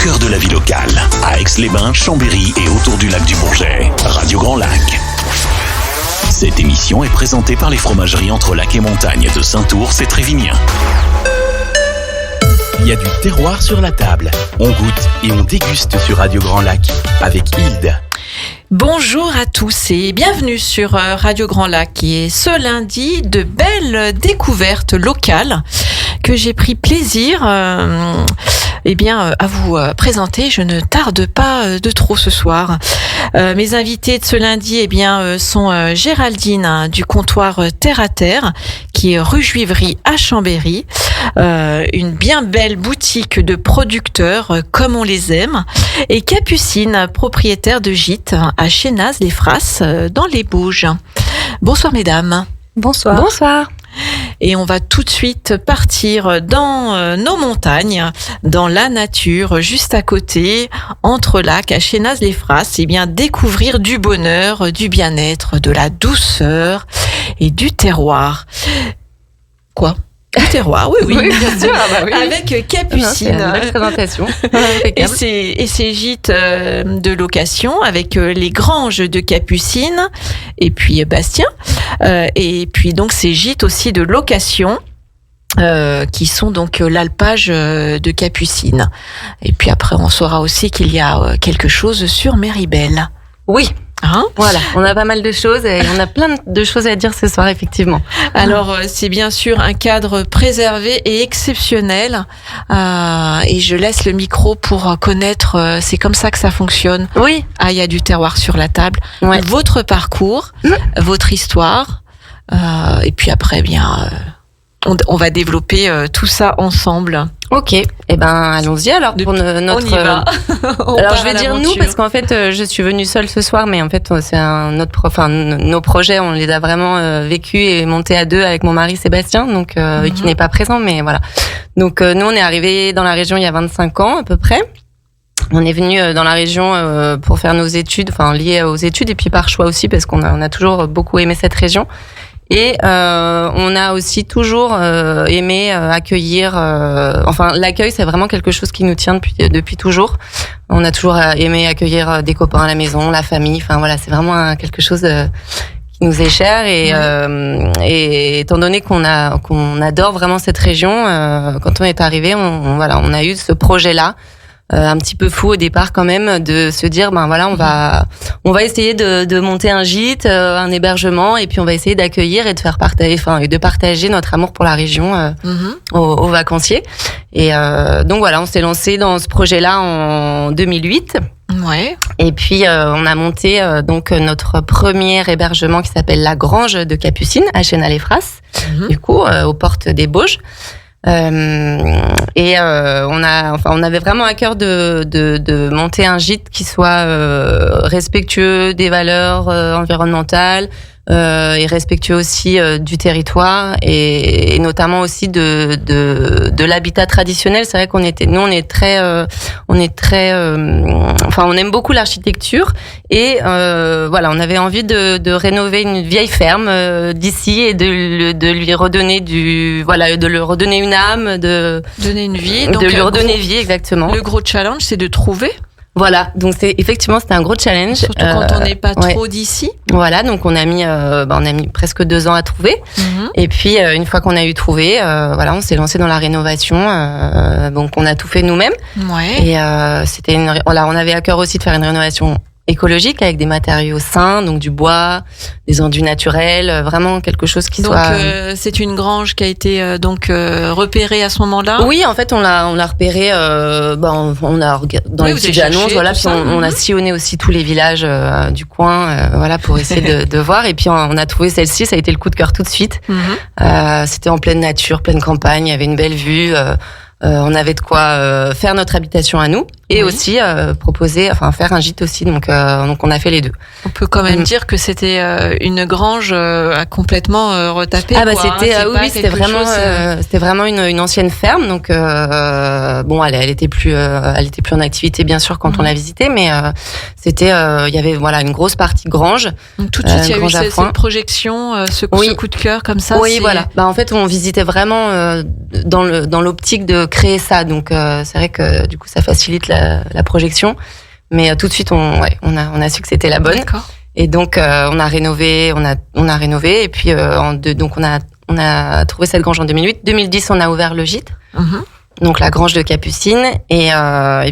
cœur de la vie locale, à Aix-les-Bains, Chambéry et autour du lac du Bourget. Radio Grand Lac. Cette émission est présentée par les fromageries Entre Lac et Montagne de Saint-Ours et Trévignien. Il y a du terroir sur la table. On goûte et on déguste sur Radio Grand Lac avec Hilde. Bonjour à tous et bienvenue sur Radio Grand Lac. Et ce lundi, de belles découvertes locales que j'ai pris plaisir à vous présenter. Je ne tarde pas de trop ce soir. Mes invités de ce lundi sont Géraldine du comptoir Terre à Terre, qui est rue Juiverie à Chambéry. Une bien belle boutique de producteurs comme on les aime, et Capucine, propriétaire de gîte à Chénaz-les-Frasses dans les Bauges. Bonsoir mesdames. Bonsoir. Bonsoir. Et on va tout de suite partir dans nos montagnes, dans la nature, juste à côté, entre lacs, à Chénaz-les-Frasses, et bien découvrir du bonheur, du bien-être, de la douceur et du terroir. Quoi ? Du terroir, oui, bien sûr. Oui. Avec Capucine. C'est une belle présentation. et ces gîtes de location avec les granges de Capucine et puis Bastien. Et puis donc ces gîtes aussi de location qui sont donc l'alpage de Capucine. Et puis après, on saura aussi qu'il y a quelque chose sur Méribel. Oui. Hein, voilà, on a pas mal de choses et on a plein de choses à dire ce soir, effectivement. Alors, c'est bien sûr un cadre préservé et exceptionnel. Et je laisse le micro pour connaître, c'est comme ça que ça fonctionne. Oui. Il y a du terroir sur la table. Ouais. Votre parcours, votre histoire. Et puis après, on va développer tout ça ensemble. Ok, allons-y alors pour notre. On y va. Alors je vais dire nous parce qu'en fait je suis venue seule ce soir, mais en fait c'est nos projets, on les a vraiment vécus et montés à deux avec mon mari Sébastien, donc qui n'est pas présent, mais voilà. Donc nous on est arrivés dans la région il y a 25 ans à peu près. On est venu dans la région pour faire nos études, liées aux études, et puis par choix aussi parce qu'on a toujours beaucoup aimé cette région. Et on a aussi toujours aimé accueillir. L'accueil, c'est vraiment quelque chose qui nous tient depuis toujours. On a toujours aimé accueillir des copains à la maison, la famille. C'est vraiment quelque chose qui nous est cher. Et étant donné qu'on adore vraiment cette région, quand on est arrivé, on a eu ce projet-là. Un petit peu fou au départ quand même, de se dire on va essayer de monter un gîte, un hébergement, et puis on va essayer d'accueillir et de faire partager notre amour pour la région aux vacanciers. Et donc voilà, on s'est lancé dans ce projet-là en 2008. Ouais. Et puis on a monté donc notre premier hébergement qui s'appelle la Grange de Capucine à Chénaz-les-Frasses, du coup aux portes des Bauges. On avait vraiment à cœur de monter un gîte qui soit respectueux des valeurs environnementales et respectueux aussi du territoire et notamment aussi de l'habitat traditionnel. C'est vrai qu'on aime beaucoup l'architecture et on avait envie de rénover une vieille ferme d'ici et de lui redonner de lui redonner une âme, de donner une vie, de lui redonner vie, exactement. Le gros challenge, c'est de trouver. Voilà, donc c'était un gros challenge. Surtout quand on n'est pas trop d'ici. Voilà, donc on a mis presque 2 ans à trouver. Et puis une fois qu'on a eu trouvé, on s'est lancé dans la rénovation. Donc on a tout fait nous-mêmes. Ouais. Et on avait à cœur aussi de faire une rénovation écologique avec des matériaux sains, donc du bois, des enduits naturels, vraiment quelque chose qui soit. Donc c'est une grange qui a été repérée à ce moment-là. Oui, en fait on l'a repérée. On a dans les petites annonces, puis on a sillonné aussi tous les villages du coin, pour essayer de voir. Et puis on a trouvé celle-ci, ça a été le coup de cœur tout de suite. C'était en pleine nature, pleine campagne, il y avait une belle vue. On avait de quoi faire notre habitation à nous et aussi faire un gîte aussi. Donc on a fait les deux. On peut quand même dire que c'était une grange complètement retapée. C'était vraiment une ancienne ferme. Donc elle était plus en activité bien sûr quand on l'a visitée, mais il y avait une grosse partie grange. Donc tout de suite il y a eu cette projection, ce coup de cœur comme ça. Oui, voilà. En fait on visitait vraiment dans l'optique de créer ça. Donc c'est vrai que du coup ça facilite la projection. Mais tout de suite, on a su que c'était la bonne. D'accord. Et donc, on a rénové, et puis donc on a trouvé cette grange en 2008. 2010, on a ouvert le gîte. Donc la grange de Capucine et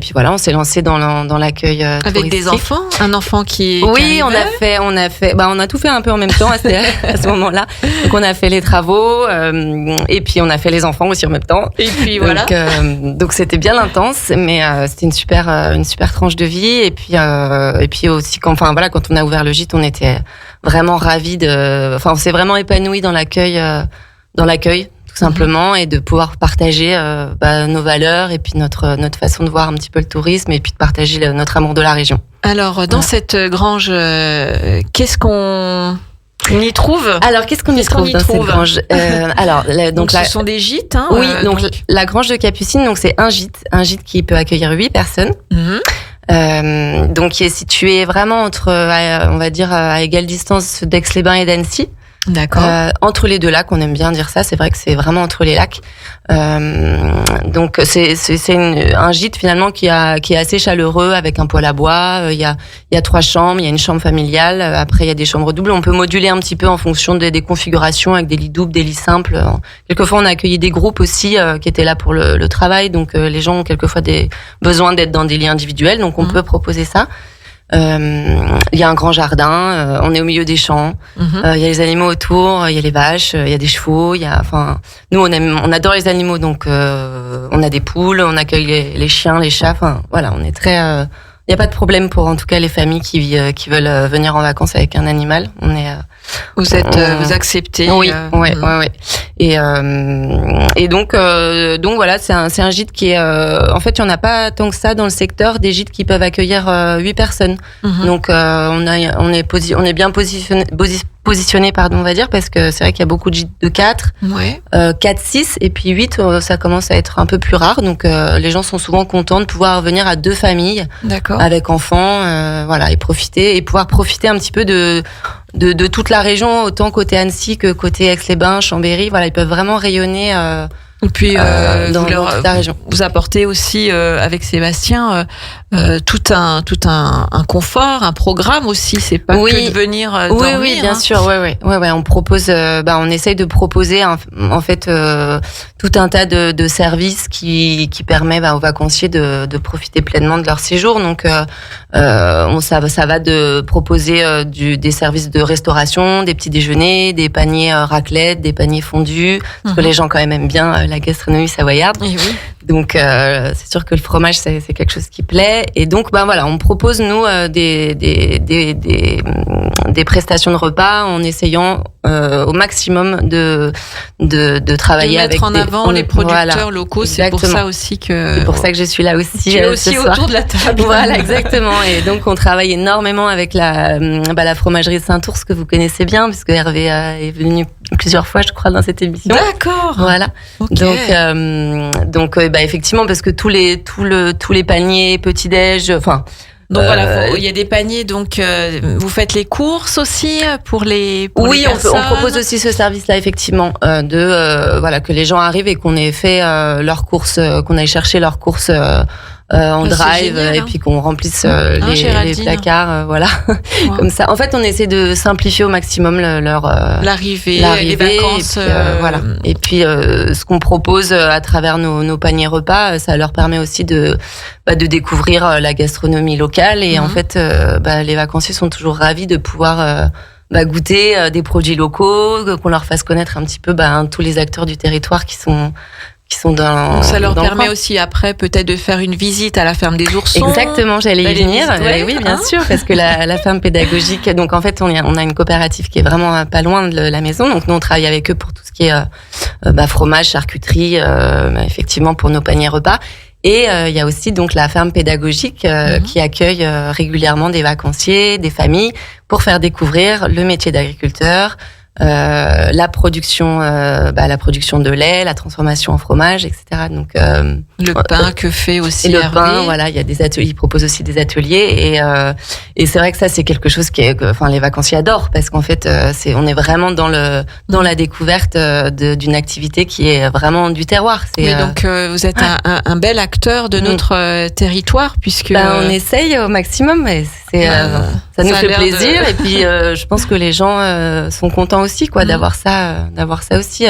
puis voilà, on s'est lancé dans l'accueil avec touristique. des enfants, un enfant qui oui, on a tout fait un peu en même temps à ce moment-là. Donc on a fait les travaux et puis on a fait les enfants aussi en même temps. Et puis voilà. Donc c'était bien intense, mais c'était une super tranche de vie et puis aussi quand on a ouvert le gîte, on était vraiment ravis on s'est vraiment épanouis dans l'accueil tout simplement, et de pouvoir partager nos valeurs et puis notre façon de voir un petit peu le tourisme et puis de partager notre amour de la région. Alors, dans cette grange, qu'est-ce qu'on y trouve ? Alors, qu'est-ce qu'on y trouve dans cette grange ? Donc ce sont des gîtes, hein ? Oui, donc la grange de Capucine, donc c'est un gîte qui peut accueillir 8 personnes. Donc qui est situé vraiment entre, on va dire, à égale distance d'Aix-les-Bains et d'Annecy. D'accord. Entre les deux lacs, on aime bien dire ça. C'est vrai que c'est vraiment entre les lacs. Donc c'est un gîte finalement qui est assez chaleureux, avec un poêle à bois. Il y a 3 chambres. Il y a une chambre familiale. Après il y a des chambres doubles. On peut moduler un petit peu en fonction des configurations, avec des lits doubles, des lits simples. Quelquefois on a accueilli des groupes aussi qui étaient là pour le travail. Donc les gens ont quelquefois des besoins d'être dans des lits individuels. Donc on peut proposer ça. Il y a un grand jardin, on est au milieu des champs, il y a les animaux autour, il y a les vaches, il y a des chevaux, nous on adore les animaux, donc on a des poules, on accueille les chiens, les chats, on est très, il y a pas de problème pour en tout cas les familles qui veulent venir en vacances avec un animal. Vous acceptez. Oui. Et donc voilà, c'est un gîte qui est en fait il y en a pas tant que ça dans le secteur, des gîtes qui peuvent accueillir 8 personnes. Donc on est bien positionné, on va dire, parce que c'est vrai qu'il y a beaucoup de gîtes de 4, 4, 6 et puis 8, ça commence à être un peu plus rare. Donc les gens sont souvent contents de pouvoir venir à 2 familles. D'accord. Avec enfants, et pouvoir profiter un petit peu de toute la région, autant côté Annecy que côté Aix-les-Bains, Chambéry. Voilà, ils peuvent vraiment rayonner. Et puis dans toute la région. Vous apportez aussi avec Sébastien tout un confort, un programme aussi. C'est pas que de venir dormir. Oui, bien sûr. Ouais. On propose, on essaye de proposer en fait tout un tas de services qui permet aux vacanciers de profiter pleinement de leur séjour. Donc ça va de proposer des services de restauration, des petits déjeuners, des paniers raclette, des paniers fondus, parce que les gens quand même aiment bien la gastronomie savoyarde. Oui. Donc c'est sûr que le fromage c'est quelque chose qui plaît, et donc on propose nous des prestations de repas en essayant au maximum de travailler avec mettre en avant les producteurs locaux. Exactement. C'est pour ça aussi que je suis là aussi. Tu es aussi autour de la table. Voilà, exactement. Et donc on travaille énormément avec la fromagerie de Saint-Ours, que vous connaissez bien, parce que Hervé est venu plusieurs fois, je crois, dans cette émission. D'accord. Voilà. Okay. Donc effectivement, parce que tous les paniers petit-déj, donc voilà, il y a des paniers, donc vous faites les courses aussi pour les personnes. On propose aussi ce service-là, effectivement, que les gens arrivent et qu'on ait fait leurs courses, qu'on aille chercher leurs courses en drive, génial, et puis qu'on remplisse les placards, comme ça. En fait, on essaie de simplifier au maximum l'arrivée, les vacances. Et puis ce qu'on propose à travers nos paniers repas, ça leur permet aussi de découvrir la gastronomie locale, et en fait, les vacanciers sont toujours ravis de pouvoir goûter des produits locaux, qu'on leur fasse connaître un petit peu tous les acteurs du territoire qui sont dans. Donc ça leur permet aussi après peut-être de faire une visite à la ferme des oursons. Exactement, j'allais y venir. Oui, bien sûr, parce que la ferme pédagogique. Donc en fait, on a une coopérative qui est vraiment pas loin de la maison. Donc nous on travaille avec eux pour tout ce qui est fromage, charcuterie, effectivement pour nos paniers repas. Et il y a aussi donc la ferme pédagogique qui accueille régulièrement des vacanciers, des familles, pour faire découvrir le métier d'agriculteur. la production de lait, la transformation en fromage, etc. Donc le pain que fait aussi le Hervé. pain, voilà, il y a des ateliers, il propose aussi des ateliers et c'est vrai que ça c'est quelque chose les vacanciers adorent parce qu'en fait on est vraiment dans la découverte d'une activité qui est vraiment du terroir. Donc vous êtes un bel acteur de notre territoire puisque on essaye au maximum, mais ça nous fait plaisir et puis je pense que les gens sont contents aussi d'avoir ça aussi.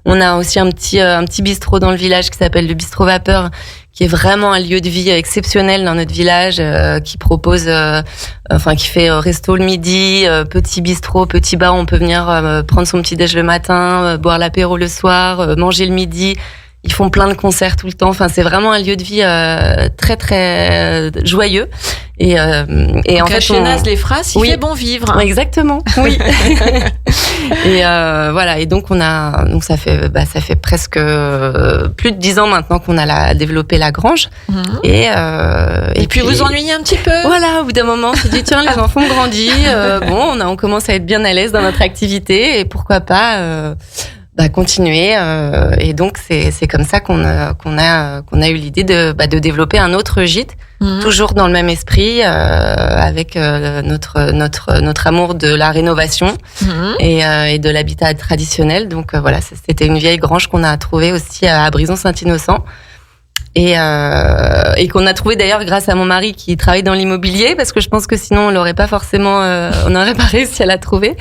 On a aussi un petit bistrot dans le village qui s'appelle le bistrot Vapeur, qui est vraiment un lieu de vie exceptionnel dans notre village, qui propose qui fait resto le midi, petit bistrot, petit bar, on peut venir prendre son petit déj le matin, boire l'apéro le soir, manger le midi. Ils font plein de concerts tout le temps. Enfin, c'est vraiment un lieu de vie très très joyeux. Et en fait, chez Naz-les-Frasses, il fait bon vivre. Exactement. Oui. Et voilà. Et donc ça fait presque plus de 10 ans maintenant qu'on a développé la grange. Et puis vous ennuyez un petit peu. Voilà. Au bout d'un moment, on s'est dit tiens, les enfants ont grandi. On commence à être bien à l'aise dans notre activité et pourquoi pas. Continuer et donc c'est comme ça qu'on a eu l'idée de développer un autre gîte, toujours dans le même esprit, avec notre amour de la rénovation et de l'habitat traditionnel. Donc voilà, c'était une vieille grange qu'on a trouvée aussi à Brison-Saint-Innocent. Et qu'on a trouvé d'ailleurs grâce à mon mari qui travaille dans l'immobilier, parce que je pense que sinon on l'aurait pas forcément, on n'aurait pas réussi à la trouver.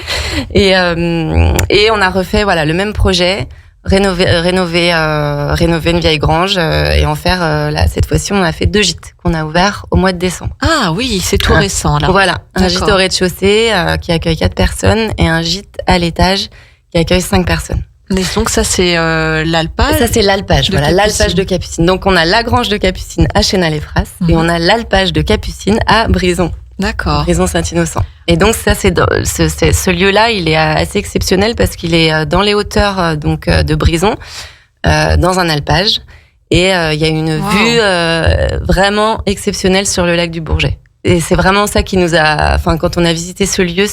Et on a refait le même projet, rénover une vieille grange et en faire cette fois-ci on a fait 2 gîtes qu'on a ouverts au mois de décembre. Ah oui, c'est tout récent là. Voilà, un gîte au rez-de-chaussée qui accueille 4 personnes et un gîte à l'étage qui accueille 5 personnes. Mais donc ça c'est l'alpage. Ça c'est l'alpage, l'alpage de Capucine. Donc on a la grange de Capucine à Chénal-les-Frasses et on a l'alpage de Capucine à Brison. D'accord. Brison-Saint-Innocent. Et donc ça ce lieu-là, il est assez exceptionnel parce qu'il est dans les hauteurs de Brison, dans un alpage et il y a une vue vraiment exceptionnelle sur le lac du Bourget. Et c'est vraiment ça qui nous a quand on a visité ce lieu,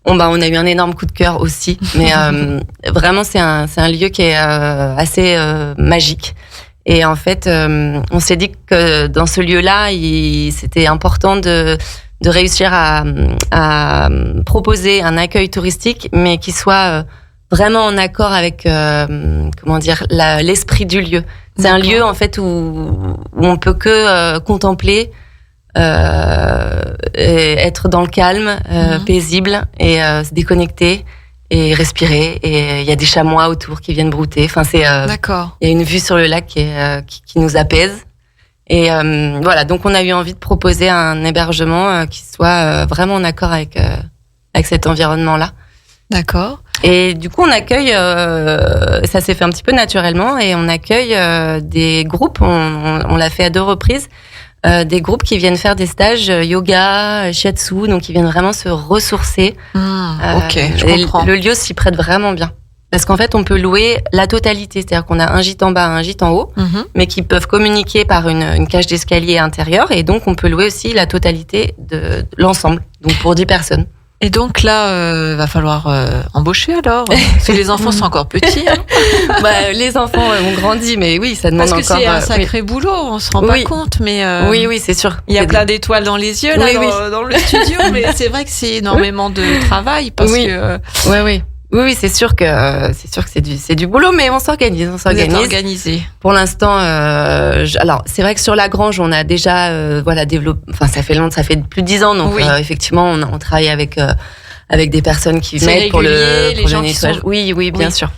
on a eu un énorme coup de cœur aussi, mais vraiment c'est un lieu qui est assez magique. Et en fait, on s'est dit que dans ce lieu-là, c'était important de réussir à proposer un accueil touristique, mais qui soit vraiment en accord avec l'esprit du lieu. C'est un lieu en fait où on peut que contempler. Et être dans le calme, paisible et se déconnecter et respirer. Et il y a des chamois autour qui viennent brouter. Enfin, d'accord. Il y a une vue sur le lac qui nous apaise. Et voilà, donc on a eu envie de proposer un hébergement qui soit vraiment en accord avec cet environnement-là. D'accord. Et du coup, on accueille, ça s'est fait un petit peu naturellement, et on accueille des groupes. On l'a fait à 2 reprises. Des groupes qui viennent faire des stages yoga, shiatsu, donc ils viennent vraiment se ressourcer. Ok, je comprends. Le lieu s'y prête vraiment bien. Parce qu'en fait, on peut louer la totalité. C'est-à-dire qu'on a un gîte en bas, un gîte en haut, mais qui peuvent communiquer par une cage d'escalier intérieure. Et donc, on peut louer aussi la totalité de l'ensemble, donc pour 10 personnes. Et donc là, va falloir embaucher alors, parce que les enfants sont encore petits. Hein. Les enfants ont grandi, mais oui, ça demande encore. Parce que c'est un sacré boulot, on se rend pas compte, mais oui, c'est sûr. Il y a plein d'étoiles dans les yeux là, dans le studio, mais c'est vrai que c'est énormément de travail parce que. Oui, c'est sûr que c'est du boulot, mais on s'organise. Vous êtes organisé. Pour l'instant, alors c'est vrai que sur la grange, on a déjà développé. Enfin, ça fait plus de 10 ans, donc effectivement, on travaille avec des personnes qui m'aident pour le nettoyage. Oui, bien sûr.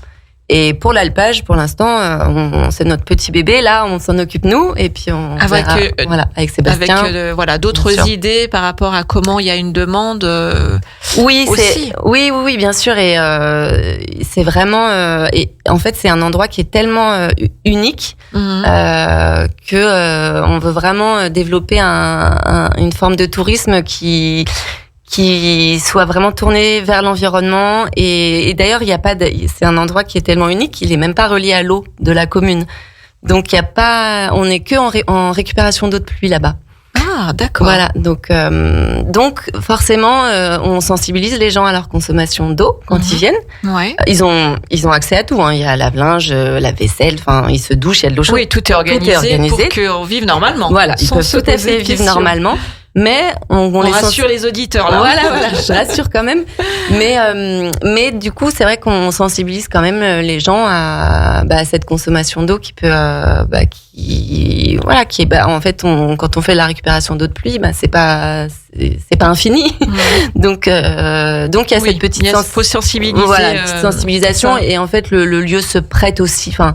Et pour l'alpage, pour l'instant, c'est notre petit bébé. Là, on s'en occupe nous, et puis on verra, avec Sébastien. Avec d'autres idées par rapport à comment il y a une demande. Oui, aussi. Oui, bien sûr. Et c'est vraiment. Et en fait, c'est un endroit qui est tellement unique que on veut vraiment développer une forme de tourisme qui soit vraiment tourné vers l'environnement. Et d'ailleurs, c'est un endroit qui est tellement unique qu'il est même pas relié à l'eau de la commune. Donc on n'est que en récupération d'eau de pluie là-bas. Ah, d'accord. Voilà, donc forcément, on sensibilise les gens à leur consommation d'eau quand ils viennent. Ouais. Ils ont accès à tout. Hein. Il y a lave-linge, lave-vaisselle. Enfin, ils se douchent, il y a de l'eau chaude. Oui, tout est organisé pour qu'on vive normalement. Voilà, ils peuvent tout à fait vivre normalement. Mais on les rassure les auditeurs là. Voilà, je rassure quand même. Mais du coup, c'est vrai qu'on sensibilise quand même les gens à cette consommation d'eau qui peut, qui est, en fait, quand on fait la récupération d'eau de pluie, c'est pas infini. Donc il y a cette petite sensibilisation. Voilà, petite sensibilisation et en fait le lieu se prête aussi. Enfin,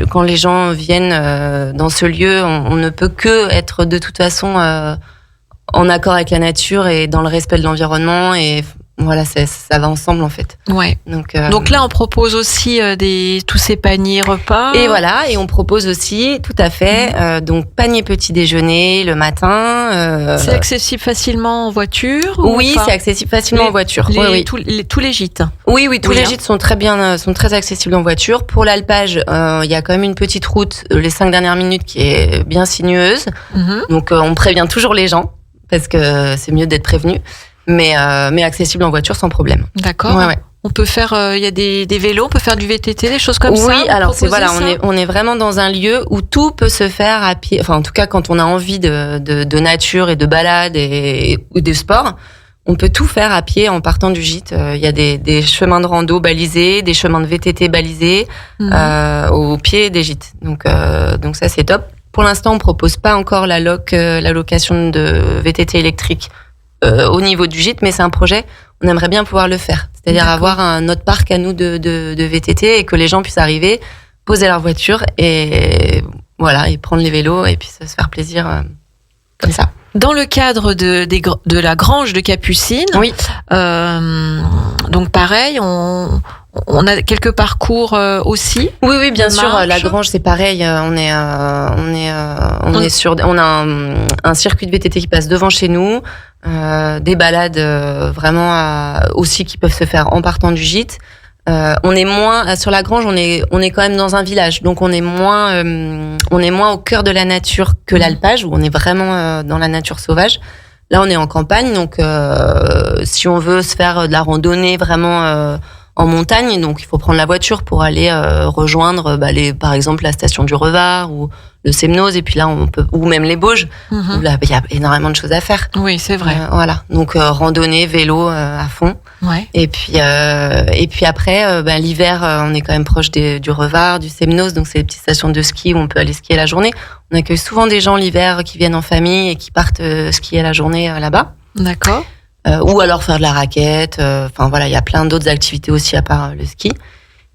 quand les gens viennent dans ce lieu, on ne peut que être de toute façon en accord avec la nature et dans le respect de l'environnement et voilà, ça va ensemble en fait. Ouais. Donc là, on propose aussi tous ces paniers repas. Et voilà, et on propose aussi, tout à fait, donc panier petit déjeuner le matin. C'est accessible facilement en voiture Oui, c'est accessible facilement en voiture. Oui. Tous les gîtes. Oui, tous les gîtes sont très accessibles en voiture. Pour l'alpage, il y a quand même une petite route, les 5 dernières minutes, qui est bien sinueuse. Donc on prévient toujours les gens parce que c'est mieux d'être prévenu. Mais accessible en voiture sans problème. D'accord. Ouais. On peut faire, il y a des vélos, on peut faire du VTT, des choses comme ça. Oui, alors on est vraiment dans un lieu où tout peut se faire à pied. Enfin, en tout cas, quand on a envie de nature et de balade ou de sport, on peut tout faire à pied en partant du gîte. Il y a des chemins de rando balisés, des chemins de VTT balisés au pied des gîtes. Donc ça c'est top. Pour l'instant, on propose pas encore la location de VTT électrique au niveau du gîte, mais c'est un projet, on aimerait bien pouvoir le faire. C'est-à-dire avoir notre parc à nous de VTT et que les gens puissent arriver, poser leur voiture et voilà, et prendre les vélos et puis se faire plaisir comme ça. Dans le cadre de la grange de Capucine, oui. Donc pareil, on a quelques parcours aussi. Oui, bien sûr. La grange, c'est pareil. On a un circuit de VTT qui passe devant chez nous, des balades vraiment aussi qui peuvent se faire en partant du gîte. On est moins sur la grange, on est quand même dans un village, donc on est moins au cœur de la nature que l'alpage où on est vraiment dans la nature sauvage. Là, on est en campagne, donc si on veut se faire de la randonnée vraiment en montagne, donc il faut prendre la voiture pour aller rejoindre par exemple la station du Revard ou le Semnoz, et puis là on peut, ou même les Bauges, où là il y a énormément de choses à faire. Oui, c'est vrai. Voilà, donc randonnée, vélo à fond. Ouais. Et puis après l'hiver, on est quand même proche du Revard, du Semnoz, donc c'est des petites stations de ski où on peut aller skier la journée. On accueille souvent des gens l'hiver qui viennent en famille et qui partent skier la journée là-bas. D'accord. Ou alors faire de la raquette. Enfin voilà, il y a plein d'autres activités aussi à part le ski.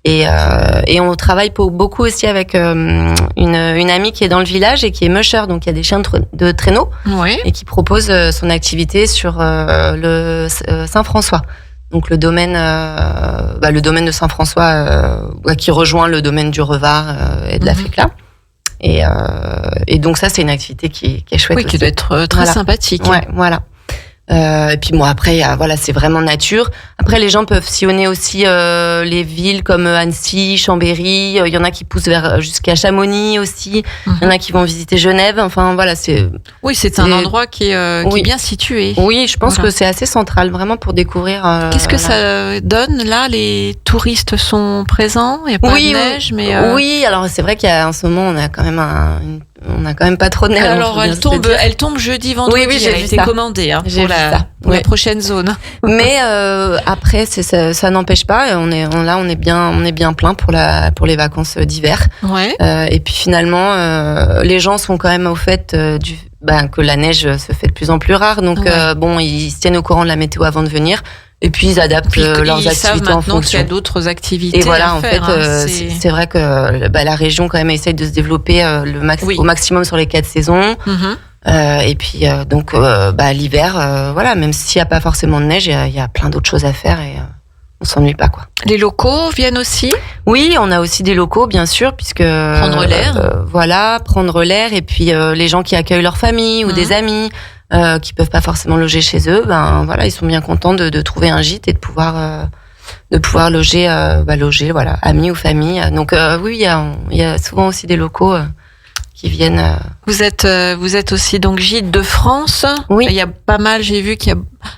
Et on travaille beaucoup aussi avec une amie qui est dans le village et qui est musher, donc il y a des chiens de traîneau, et qui propose son activité sur le Saint-François. Donc le domaine de Saint-François qui rejoint le domaine du Revard et de la Fécla. Et donc ça, c'est une activité qui est chouette. Oui, qui doit être très sympathique. Ouais, voilà. Et puis bon, après c'est vraiment nature. Après, les gens peuvent sillonner aussi les villes comme Annecy, Chambéry. Il y en a qui poussent jusqu'à Chamonix aussi. Il y en a qui vont visiter Genève. Enfin voilà, c'est un endroit qui est bien situé. Oui, je pense que c'est assez central vraiment pour découvrir. Qu'est-ce que ça donne là? Les touristes sont présents. Il y a pas de neige, mais oui. Alors c'est vrai qu'en ce moment on a quand même pas trop de neige. Alors elle tombe jeudi, vendredi. Oui, elle a été commandée pour la prochaine zone. Mais après, ça n'empêche pas. On est bien plein pour les vacances d'hiver. Ouais. Et puis finalement, les gens sont quand même au fait que la neige se fait de plus en plus rare. Donc ils se tiennent au courant de la météo avant de venir. Et puis ils adaptent leurs activités en fonction. Il y a d'autres activités. Et voilà, à faire, c'est vrai que la région quand même essaye de se développer au maximum sur les 4 saisons. Et puis l'hiver, même s'il n'y a pas forcément de neige, il y a plein d'autres choses à faire et on s'ennuie pas quoi. Les locaux viennent aussi? Oui, on a aussi des locaux bien sûr, puisque prendre l'air. Prendre l'air, et puis les gens qui accueillent leur famille ou des amis qui peuvent pas forcément loger chez eux, ils sont bien contents de trouver un gîte et de pouvoir loger amis ou famille. Donc oui, il y a souvent aussi des locaux qui viennent. Vous êtes aussi donc Gîtes de France. Oui. Il y a pas mal, j'ai vu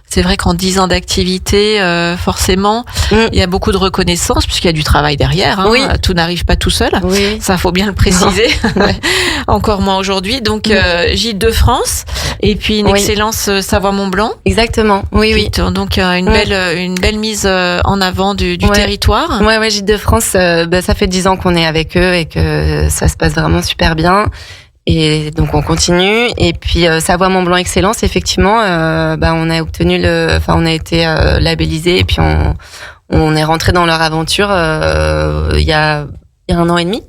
c'est vrai qu'en 10 ans d'activité, forcément, il y a beaucoup de reconnaissance puisqu'il y a du travail derrière. Hein. Oui. Tout n'arrive pas tout seul. Oui. Ça, faut bien le préciser. Encore moins aujourd'hui. Donc, Gîtes de France et puis une excellence Savoie-Mont-Blanc. Exactement. Oui. Donc, une belle mise en avant du territoire. Ouais, Gîtes de France, ça fait 10 ans qu'on est avec eux et que ça se passe vraiment super bien. Et donc on continue. Et puis Savoie-Mont-Blanc Excellence, effectivement, on a obtenu on a été labellisé et puis on est rentré dans leur aventure il y a 1 an et demi.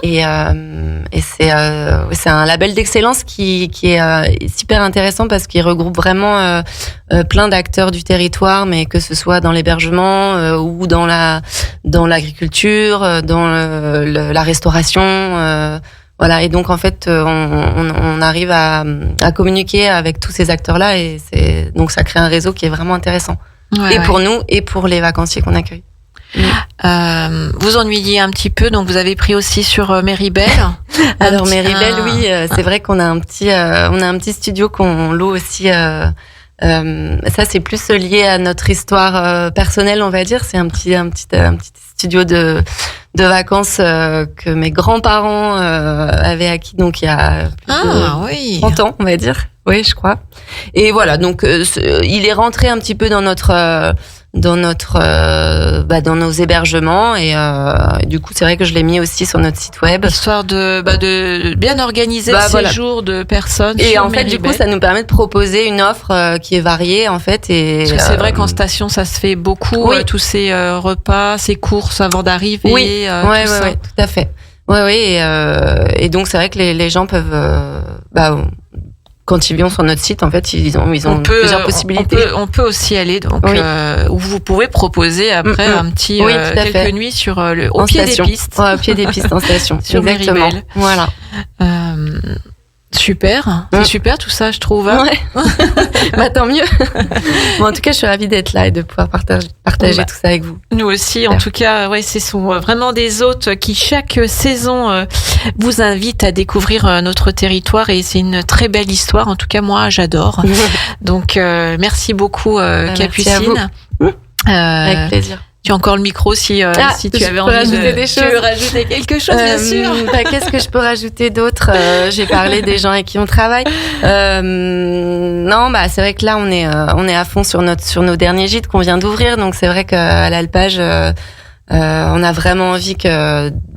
Et c'est un label d'excellence qui est super intéressant parce qu'il regroupe vraiment plein d'acteurs du territoire, mais que ce soit dans l'hébergement ou dans l'agriculture, dans la restauration. Voilà, et donc en fait, on arrive à communiquer avec tous ces acteurs-là et donc ça crée un réseau qui est vraiment intéressant. Pour nous et pour les vacanciers qu'on accueille. Vous ennuyez un petit peu, donc vous avez pris aussi sur Méribel. Alors Méribel, oui, c'est vrai qu'on a un petit studio qu'on loue aussi. Ça, c'est plus lié à notre histoire personnelle, on va dire. C'est un petit studio de vacances que mes grands-parents avaient acquis, donc il y a plus de 30 ans, on va dire. Oui, je crois. Et voilà, donc il est rentré un petit peu dans nos hébergements et du coup c'est vrai que je l'ai mis aussi sur notre site web, histoire de bien organiser le séjour de personnes. Et en fait, du coup, ça nous permet de proposer une offre qui est variée en fait. Et parce que c'est vrai qu'en station, ça se fait beaucoup. Tous ces repas, ces courses avant d'arriver. Oui, tout à fait. Et donc c'est vrai que les gens peuvent quand ils viennent sur notre site, en fait, ils ont plusieurs possibilités. On peut aussi aller où vous pouvez proposer après un petit quelques nuits sur au pied des pistes. Au pied des pistes en station. Exactement. Méribel. Voilà. Super, c'est super tout ça, je trouve. Ouais. Tant mieux. En tout cas, je suis ravie d'être là et de pouvoir partager tout ça avec vous. Nous aussi, super. En tout cas, ce sont vraiment des hôtes qui chaque saison vous invitent à découvrir notre territoire et c'est une très belle histoire. En tout cas, moi, j'adore. Donc, merci beaucoup, Capucine. Avec plaisir. Tu as encore le micro si tu avais envie rajouter des choses. Tu veux rajouter quelque chose, bien sûr. Qu'est-ce que je peux rajouter d'autre? J'ai parlé des gens avec qui on travaille. Non, c'est vrai que là on est à fond sur nos derniers gîtes qu'on vient d'ouvrir. Donc c'est vrai qu'à l'Alpage, on a vraiment envie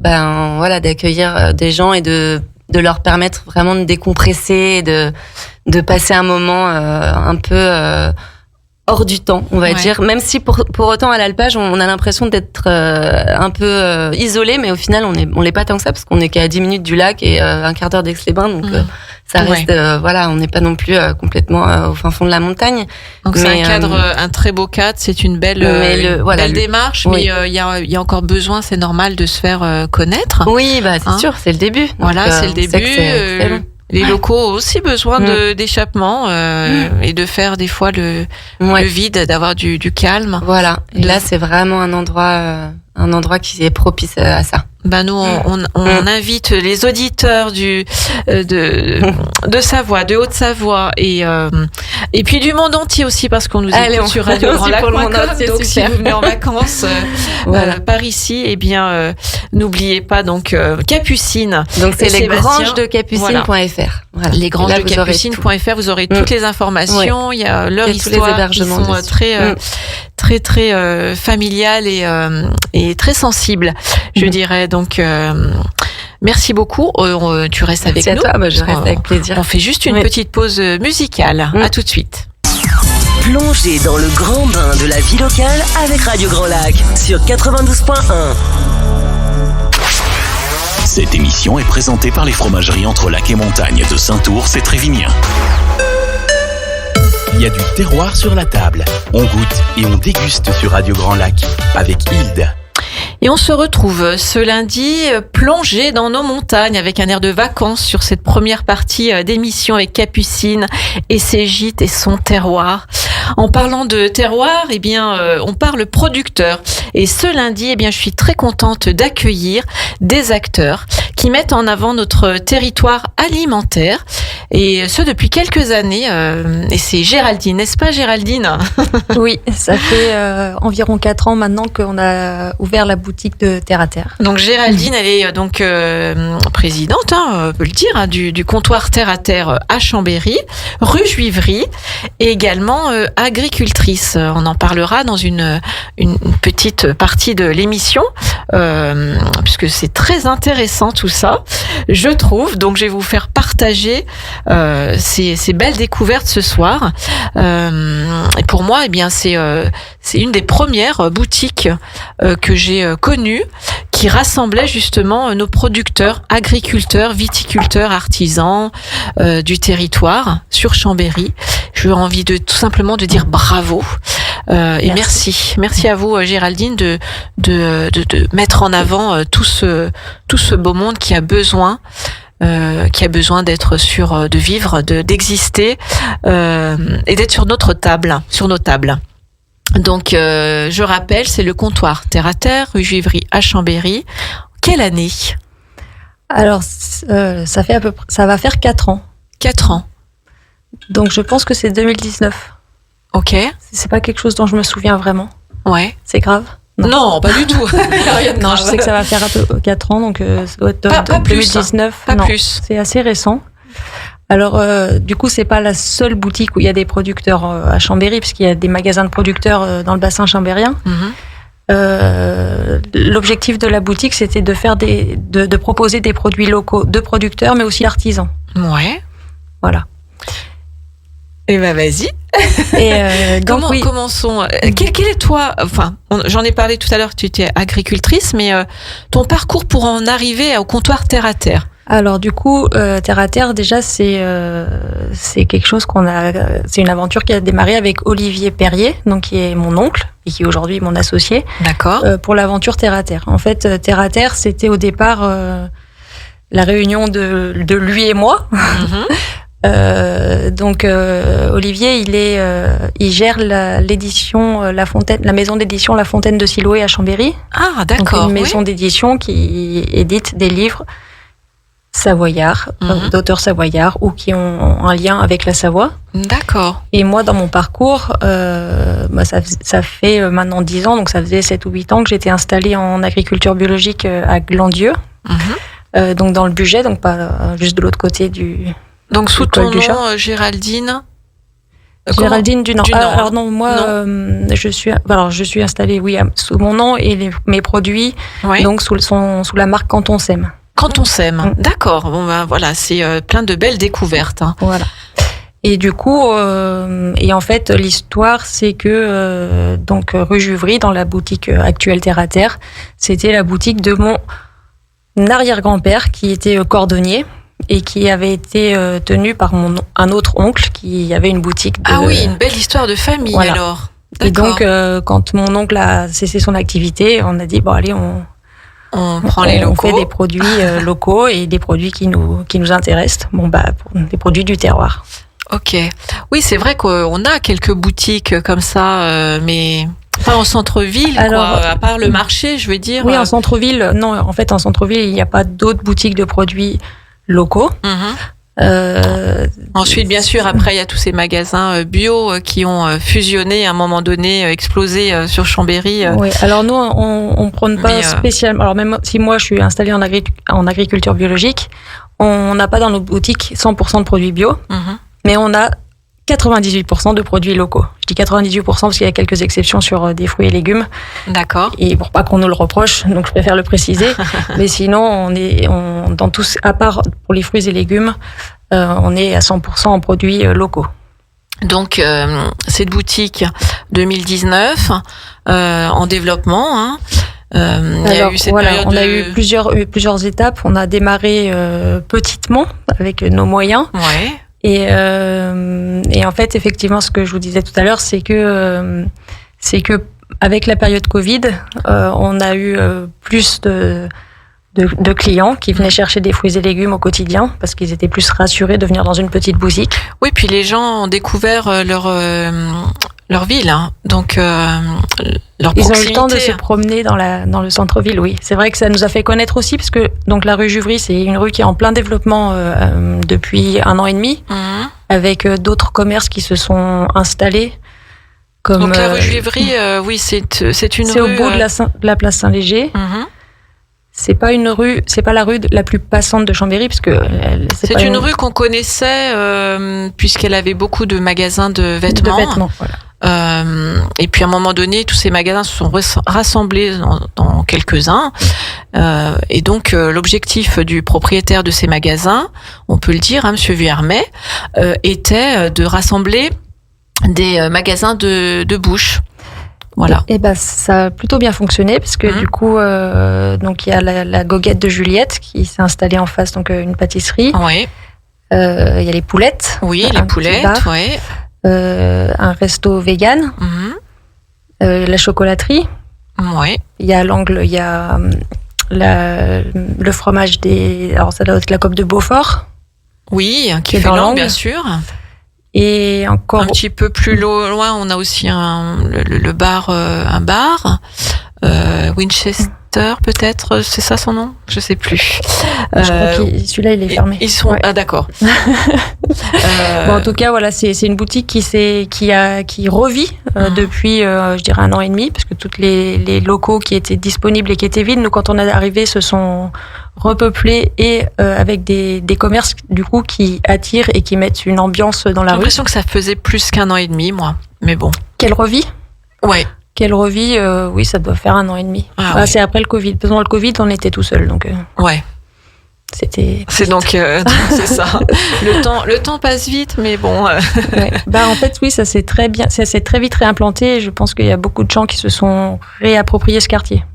d'accueillir des gens et de leur permettre vraiment de décompresser et de passer un moment un peu hors du temps, on va dire. Même si pour autant à l'Alpage, on a l'impression d'être un peu isolé, mais au final, on l'est pas tant que ça parce qu'on est qu'à 10 minutes du lac et un quart d'heure d'Aix-les-Bains, donc ça reste on n'est pas non plus complètement au fin fond de la montagne. Donc c'est un très beau cadre, c'est une belle démarche, mais il y a encore besoin, c'est normal de se faire connaître. Oui, c'est sûr, c'est le début. Voilà, c'est le début. Les locaux ont aussi besoin d'échappement et de faire des fois le vide, d'avoir du calme. Voilà. Et là, c'est vraiment un endroit qui est propice à ça. Nous, on invite les auditeurs de Savoie, de Haute-Savoie et puis du monde entier aussi parce qu'on nous écoute sur Radio Grand Lac. Donc si vous venez en vacances par ici, n'oubliez pas donc Capucine. Donc c'est lesgrangesdecapucine.fr. Voilà. Lesgrangesdecapucine.fr, vous aurez toutes les informations. Il y a leur histoire qui sont très très familiales et très sensibles, je dirais. Donc merci beaucoup. Tu restes avec nous. Merci à toi. Je reste avec plaisir. On fait juste une petite pause musicale. À tout de suite. Plongez dans le grand bain de la vie locale avec Radio Grand Lac sur 92.1. Cette émission est présentée par les fromageries Entre Lac et Montagne de Saint-Ours et Trévignien. Il y a du terroir sur la table. On goûte et on déguste sur Radio Grand Lac avec Hilde. Et on se retrouve ce lundi plongé dans nos montagnes avec un air de vacances sur cette première partie d'émission avec Capucine et ses gîtes et son terroir. En parlant de terroir, eh bien, on parle producteur. Et ce lundi, eh bien, je suis très contente d'accueillir des acteurs qui mettent en avant notre territoire alimentaire. Et ce, depuis quelques années. Et c'est Géraldine, n'est-ce pas Géraldine? Oui, ça fait environ 4 ans maintenant qu'on a ouvert la boutique de Terre à Terre. Donc Géraldine, elle est donc présidente, on peut le dire, du comptoir Terre à Terre à Chambéry, rue Juivry, et également agricultrice. On en parlera dans une petite partie de l'émission, puisque c'est très intéressant tout ça, je trouve. Donc je vais vous faire partager ces belles découvertes ce soir. Et pour moi, eh bien, c'est une des premières boutiques que j'ai connues qui rassemblait justement nos producteurs, agriculteurs, viticulteurs, artisans du territoire sur Chambéry. J'ai envie de tout simplement de dire bravo et merci à vous Géraldine de mettre en avant tout ce beau monde qui a besoin d'être de vivre, d'exister et d'être sur nos tables. Donc, je rappelle, c'est le comptoir Terre à Terre, rue Juivry à Chambéry. Quelle année? Alors, ça va faire 4 ans. 4 ans. Donc, je pense que c'est 2019. Ok. C'est pas quelque chose dont je me souviens vraiment. Ouais. C'est grave? Non, pas du tout. Non, je sais que ça va faire un peu 4 ans, donc ça doit être pas 2019. Plus, hein. Pas plus. C'est assez récent. Alors, du coup, c'est pas la seule boutique où il y a des producteurs à Chambéry, puisqu'il y a des magasins de producteurs dans le bassin chambérien. L'objectif de la boutique, c'était de faire de proposer des produits locaux de producteurs, mais aussi d'artisans. Ouais. Voilà. Et ben vas-y. Et commençons. Quel est toi? Enfin, j'en ai parlé tout à l'heure. Tu étais agricultrice, mais ton parcours pour en arriver au comptoir Terre à Terre. Alors du coup, Terre à Terre, déjà c'est quelque chose c'est une aventure qui a démarré avec Olivier Perrier, donc qui est mon oncle et qui est aujourd'hui mon associé. D'accord. Pour l'aventure Terre à Terre. En fait, Terre à Terre, c'était au départ la réunion de lui et moi. Donc Olivier, il gère l'édition la maison d'édition La Fontaine de Siloé à Chambéry. Ah d'accord. Donc une maison d'édition qui édite des livres savoyards, d'auteurs savoyards ou qui ont un lien avec la Savoie. D'accord. Et moi, dans mon parcours, ça fait maintenant 10 ans, donc ça faisait 7 ou 8 ans que j'étais installée en agriculture biologique à Glandieu, donc dans le Bugey, donc pas juste de l'autre côté du. Donc sous ton nom, Géraldine. Géraldine Dunant. Alors non, moi, je suis installée, oui, sous mon nom et mes produits, donc sous la marque Quand on s'aime. Quand on s'aime, d'accord. Bon ben voilà, c'est plein de belles découvertes. Hein. Voilà. Et du coup, et en fait, l'histoire, c'est que donc rue Juivry, dans la boutique actuelle Terre à Terre, c'était la boutique de mon arrière-grand-père qui était cordonnier et qui avait été tenu par un autre oncle qui avait une boutique. Ah oui, une belle histoire de famille alors. D'accord. Et donc, quand mon oncle a cessé son activité, on a dit bon allez, on prend les locaux. On fait des produits locaux et des produits qui nous intéressent. Bon des produits du terroir. Ok. Oui, c'est vrai qu'on a quelques boutiques comme ça, mais pas en centre-ville, à part le marché, je veux dire. Oui, en centre-ville, non. En fait, en centre-ville, il n'y a pas d'autres boutiques de produits locaux. Ensuite, bien sûr, après, il y a tous ces magasins bio qui ont fusionné à un moment donné, explosé sur Chambéry. Oui, alors nous, on prône pas spécialement. Alors même si moi, je suis installée en agriculture biologique, on n'a pas dans nos boutiques 100% de produits bio, mais on a 98% de produits locaux. Je dis 98% parce qu'il y a quelques exceptions sur des fruits et légumes. D'accord. Et pour pas qu'on nous le reproche, donc je préfère le préciser. Mais sinon, dans tous, à part pour les fruits et légumes, on est à 100% en produits locaux. Donc, cette boutique 2019, en développement, hein. On a eu plusieurs étapes. On a démarré petitement avec nos moyens. Ouais. Et en fait, effectivement, ce que je vous disais tout à l'heure, c'est que avec la période Covid, on a eu plus de clients qui venaient chercher des fruits et légumes au quotidien parce qu'ils étaient plus rassurés de venir dans une petite boutique. Oui, puis les gens ont découvert leur ville, hein. Donc leur Ils proximité. ont eu le temps de se promener dans le centre-ville, oui. C'est vrai que ça nous a fait connaître aussi, parce que donc la rue Juvry, c'est une rue qui est en plein développement depuis 1 an et demi, avec d'autres commerces qui se sont installés. Comme, donc la rue Juvry, oui, c'est une rue... C'est au bout de la place Saint-Léger. C'est pas la rue la plus passante de Chambéry, parce que c'est une rue qu'on connaissait puisqu'elle avait beaucoup de magasins de vêtements. Voilà. Et puis à un moment donné, tous ces magasins se sont rassemblés dans quelques-uns. Et donc l'objectif du propriétaire de ces magasins, on peut le dire, hein, Monsieur Vuillermet, était de rassembler des magasins de bouche. Voilà. Et ben ça a plutôt bien fonctionné, parce que du coup, donc il y a la goguette de Juliette qui s'est installée en face, donc une pâtisserie. Oui. Il y a les poulettes. Oui, les poulettes. Oui. Un resto vegan. La chocolaterie. Oui. Il y a l'angle, il y a le fromage alors ça doit être la Coop de Beaufort. Oui, qui est dans l'angle, bien sûr. Et encore un petit peu plus loin, on a aussi le bar, un bar, Winchester peut-être, c'est ça son nom, je sais plus. Je crois que celui-là il est fermé. Ils sont ah d'accord. Bon, en tout cas voilà, c'est une boutique qui revit depuis je dirais 1 an et demi, parce que toutes les locaux qui étaient disponibles et qui étaient vides, nous quand on est arrivé se sont repeuplés et avec des commerces du coup qui attirent et qui mettent une ambiance dans la rue. J'ai l'impression que ça faisait plus qu'1 an et demi, moi. Mais bon. Qu'elle revit ? Ouais. Qu'elle revit, oui, ça doit faire 1 an et demi. Ouais. C'est après le Covid. Pendant le Covid, on était tout seul, donc. Ouais. C'est donc c'est ça. Le temps passe vite, mais bon. Ouais. En fait, oui, ça s'est très vite réimplanté. Et je pense qu'il y a beaucoup de gens qui se sont réappropriés ce quartier.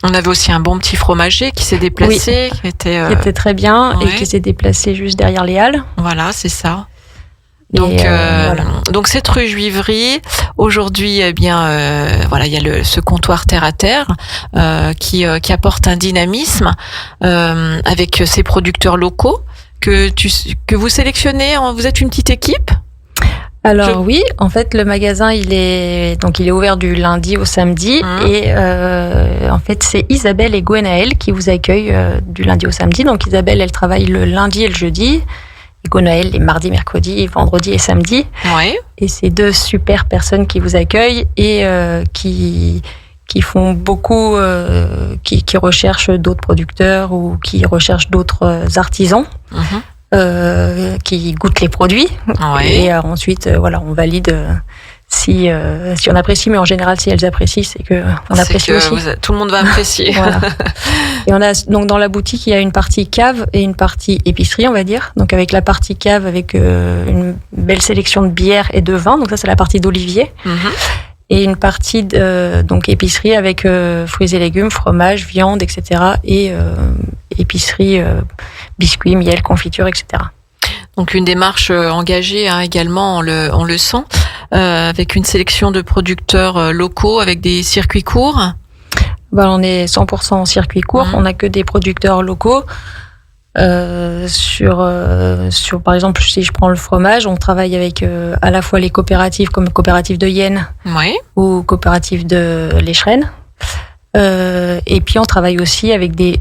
On avait aussi un bon petit fromager qui s'est déplacé, qui était très bien et qui s'est déplacé juste derrière les Halles. Voilà, c'est ça. Donc, voilà. Donc cette rue Juivry, aujourd'hui, eh bien, voilà, il y a ce comptoir terre à terre qui apporte un dynamisme avec ses producteurs locaux que vous sélectionnez. Vous êtes une petite équipe. Alors oui, en fait le magasin il est ouvert du lundi au samedi et en fait c'est Isabelle et Gwenaëlle qui vous accueillent du lundi au samedi. Donc Isabelle elle travaille le lundi et le jeudi, et Gwenaëlle les mardis, mercredis, vendredis et samedis. Ouais. Et c'est 2 super personnes qui vous accueillent et qui font beaucoup, qui recherchent d'autres producteurs ou qui recherchent d'autres artisans. Qui goûtent les produits et ensuite voilà on valide si on apprécie, mais en général si elles apprécient c'est que on apprécie aussi. Tout le monde va apprécier. Voilà. Et on a donc dans la boutique il y a une partie cave et une partie épicerie on va dire. Donc avec la partie cave avec une belle sélection de bières et de vins, donc ça c'est la partie d'Olivier. Et une partie donc épicerie avec fruits et légumes, fromage, viande, etc. Et épicerie, biscuits, miel, confiture, etc. Donc une démarche engagée également, on le sent, avec une sélection de producteurs locaux avec des circuits courts. On est 100% en circuit court, on n'a que des producteurs locaux. Sur par exemple si je prends le fromage, on travaille avec à la fois les coopératives comme coopérative de Yenne ou coopérative de l'Écheren, et puis on travaille aussi avec des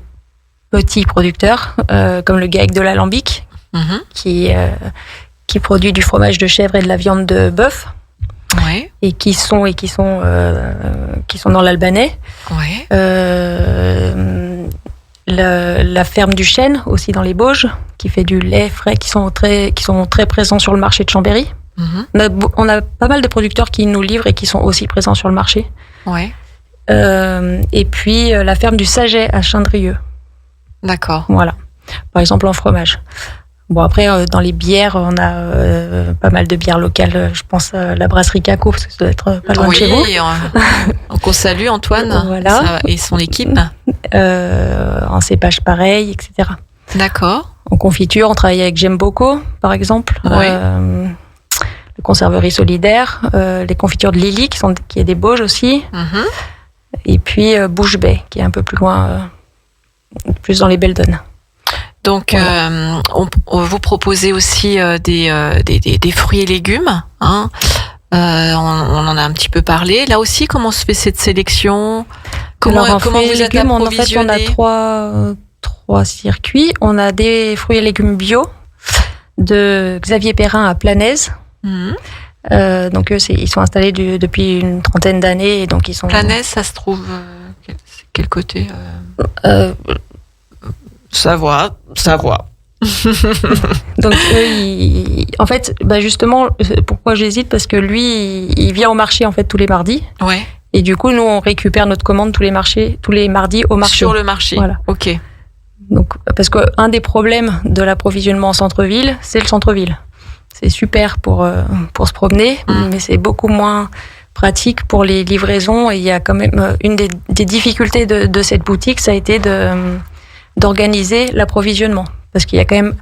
petits producteurs comme le GAEC de l'Alambic qui produit du fromage de chèvre et de la viande de bœuf et qui sont dans l'Albanais. La ferme du Chêne aussi dans les Bauges qui fait du lait frais, qui sont très présents sur le marché de Chambéry. On a pas mal de producteurs qui nous livrent et qui sont aussi présents sur le marché. Et puis la ferme du Saget à Chindrieux. D'accord. Voilà. Par exemple en fromage. Bon après dans les bières on a pas mal de bières locales. Je pense à la brasserie Caco parce que ça doit être pas loin de chez vous. Donc on salue Antoine et son équipe. En cépage pareil, etc. D'accord. En confiture, on travaille avec J'aime Bocaux, par exemple. Le conserverie solidaire, les confitures de Lily qui est des Bauges aussi. Et puis Bouche Bay qui est un peu plus loin, plus dans les Belles Donnes. Donc, vous proposez aussi des fruits et légumes, On en a un petit peu parlé. Là aussi, comment se fait cette sélection? Comment vous êtes approvisionnés? En fait, on a trois circuits. On a des fruits et légumes bio de Xavier Perrin à Planaise. Donc eux, ils sont installés depuis une trentaine d'années. Et donc ils sont... Planaise, ça se trouve quel côté Savoie. Donc eux, en fait, justement, pourquoi j'hésite, parce que lui, il vient au marché en fait tous les mardis. Ouais. Et du coup, nous, on récupère notre commande tous les mardis au marché. Sur le marché. Voilà. Ok. Donc, parce qu'un des problèmes de l'approvisionnement en centre-ville, c'est le centre-ville. C'est super pour se promener, mais c'est beaucoup moins pratique pour les livraisons. Et il y a quand même une des difficultés de cette boutique, ça a été d'organiser l'approvisionnement. Parce qu'il y a quand même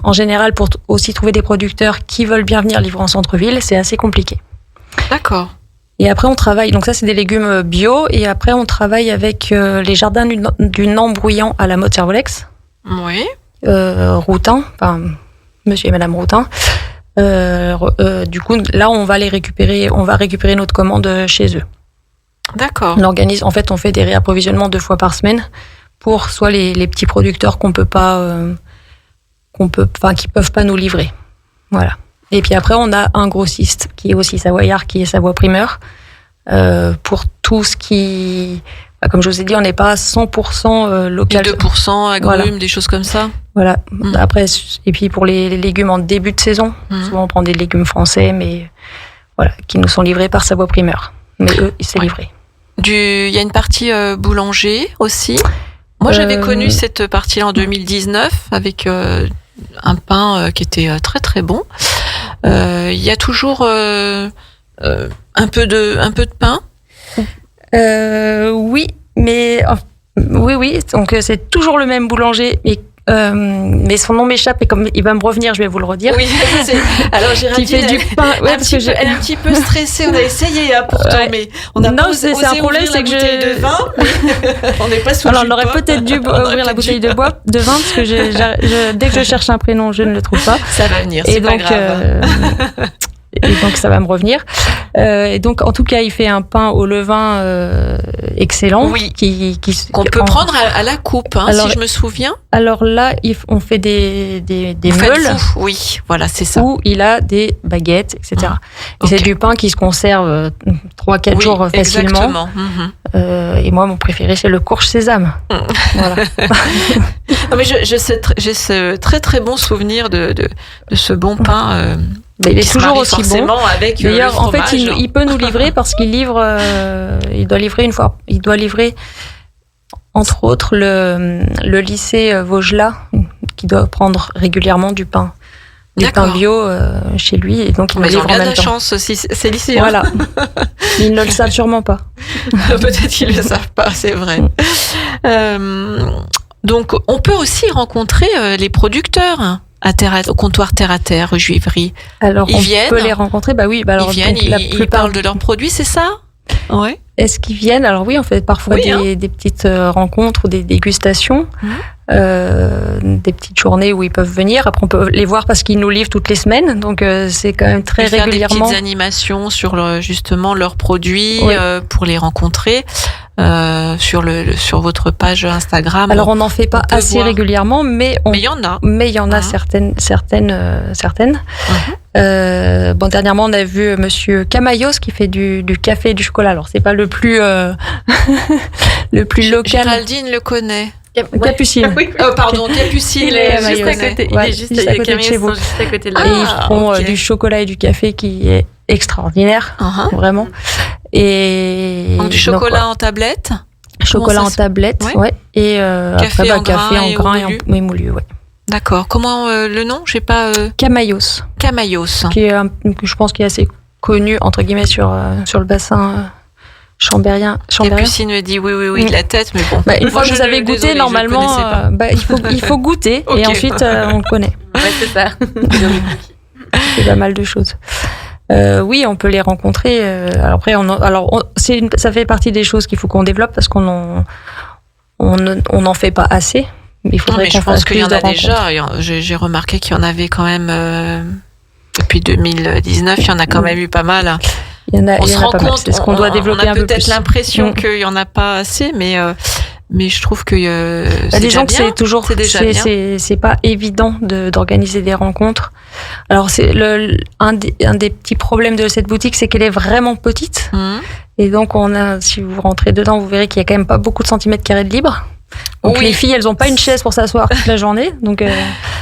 en général, pour aussi trouver des producteurs qui veulent bien venir livrer en centre-ville, c'est assez compliqué. D'accord. Et après, on travaille, donc ça, c'est des légumes bio, et après, on travaille avec les jardins du Nant-Bruyant à la Motte-Servolex. Oui. Routin, monsieur et madame Routin. Du coup, là, on va récupérer notre commande chez eux. D'accord. On fait des réapprovisionnements 2 fois par semaine pour soit les petits producteurs qui peuvent pas nous livrer. Voilà. Et puis après, on a un grossiste qui est aussi savoyard, qui est Savoie Primeur, pour tout ce qui... comme je vous ai dit, on n'est pas à 100% local. 2% agrumes, voilà. Des choses comme ça. Voilà. Après, et puis pour les légumes en début de saison, souvent on prend des légumes français, mais voilà, qui nous sont livrés par Savoie Primeur. Mais eux, c'est livré. Il y a une partie boulanger aussi. Moi, j'avais connu cette partie en 2019 avec un pain qui était très très bon. Il y a toujours un peu de pain. Oui, mais oui. Donc c'est toujours le même boulanger, mais son nom m'échappe et comme il va me revenir, je vais vous le redire. Oui, alors Géraldine, qui fait du pain. Ouais, elle est un petit peu stressée. On a essayé pourtant, mais on a pas osé un problème, c'est que bouteille de vin. On n'est pas sous. Alors on aurait peut-être dû ouvrir la bouteille de vin parce que dès que je cherche un prénom, je ne le trouve pas. Ça va venir. C'est pas grave. Et donc ça va me revenir. Et donc en tout cas, il fait un pain au levain excellent, oui, qu'on peut prendre à la coupe, alors, si je me souviens. Alors là, on fait des meules. Oui, voilà, c'est ça. Où il a des baguettes, etc. Et c'est du pain qui se conserve 3-4 jours facilement. Exactement. Et moi, mon préféré, c'est le courge sésame. Voilà. Non, mais j'ai ce très très bon souvenir de ce bon pain. Il est toujours aussi bon. Avec d'ailleurs, le fromage, en fait, il peut nous livrer parce qu'il livre. Il doit livrer une fois. Il doit livrer, entre autres, le lycée Vaugelas, qui doit prendre régulièrement du pain. Du pain bio chez lui, et donc il me livre en même temps. Ils ont bien de la chance aussi, ces lycéens. Voilà. Ils ne le savent sûrement pas. Peut-être qu'ils ne le savent pas, c'est vrai. Donc, on peut aussi rencontrer les producteurs au comptoir terre à terre, Juiverie. Alors, on peut les rencontrer. Ils viennent, ils parlent de leurs produits, c'est ça? Ouais. Est-ce qu'ils viennent? Alors oui, on fait parfois des petites rencontres ou des dégustations, des petites journées où ils peuvent venir. Après, on peut les voir parce qu'ils nous livrent toutes les semaines, donc c'est quand même très régulièrement. Faire des petites animations sur justement leurs produits pour les rencontrer. Sur votre page Instagram. Alors on n'en fait pas assez régulièrement, mais il y en a. Mais il y en a certaines. Dernièrement on a vu Monsieur Camaillos qui fait du café et du chocolat. Alors c'est pas le plus le plus local. Géraldine le connaît. Capucine. Capucine. Il est juste à côté. Il est juste à côté de chez vous. Juste à côté de là. Et ils font du chocolat et du café qui est extraordinaire, vraiment. Et donc du chocolat en tablette. Chocolat en tablette, ouais. Et café en grain et moulu, ouais. D'accord. Comment le nom? J'ai pas. Camaillos. Camaillos. Qui est je pense qu'il est assez connu entre guillemets sur le bassin chambérien. Capucine me dit oui de la tête, mais bon. Une fois que vous avez goûté, normalement, il faut goûter et ensuite on le connaît. Ouais, c'est ça. C'est pas mal de choses. Oui, on peut les rencontrer. Après, ça fait partie des choses qu'il faut qu'on développe parce qu'on n'en fait pas assez. Il faudrait qu'on fasse plus de rencontres. Je pense qu'il y en a déjà. J'ai remarqué qu'il y en avait quand même depuis 2019, il y en a quand même eu pas mal. Il y en a, on se rend compte, c'est ce qu'on doit développer un peu plus. On a peut-être l'impression qu'il y en a pas assez, mais je trouve que c'est disons que bien. C'est pas évident d'organiser des rencontres. Alors un des petits problèmes de cette boutique, c'est qu'elle est vraiment petite. Et donc si vous rentrez dedans, vous verrez qu'il y a quand même pas beaucoup de centimètres carrés de libre. Donc les filles, elles ont pas une chaise pour s'asseoir toute la journée, donc elles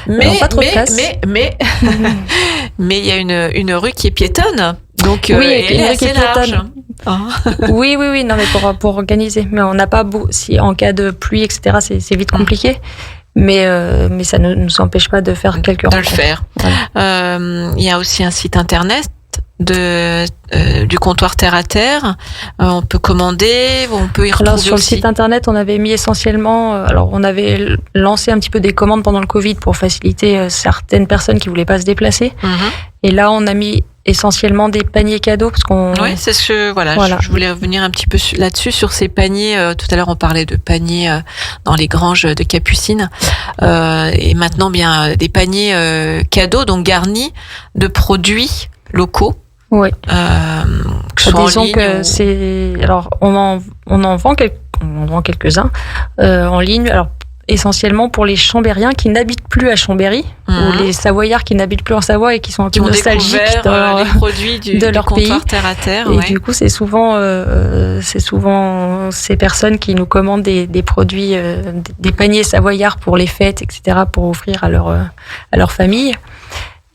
n'ont pas trop de place. Mais il y a une rue qui est piétonne, donc oui, elle est assez large. Oui, non, mais pour organiser. Mais on n'a pas si en cas de pluie, etc., c'est vite compliqué. Mais ça ne nous empêche pas de faire quelques rencontres. De le faire. Voilà. Il y a aussi un site internet du comptoir terre à terre. On peut commander, on peut y retrouver. Alors sur le site internet, on avait mis essentiellement, on avait lancé un petit peu des commandes pendant le Covid pour faciliter certaines personnes qui voulaient pas se déplacer. Et là, on a mis essentiellement des paniers cadeaux parce qu'on. Oui, c'est ce que voilà. Je voulais revenir un petit peu là-dessus sur ces paniers. Tout à l'heure, on parlait de paniers dans les granges de Capucines, et maintenant bien des paniers cadeaux, donc garnis de produits locaux. Oui. Disons que c'est. Alors, on en vend quelques-uns en ligne. Alors, essentiellement pour les Chambériens qui n'habitent plus à Chambéry, ou les Savoyards qui n'habitent plus en Savoie et qui sont un peu nostalgiques les produits de leur pays. Terre à terre. Et du coup, c'est souvent ces personnes qui nous commandent des produits, des paniers savoyards pour les fêtes, etc., pour offrir à leur famille.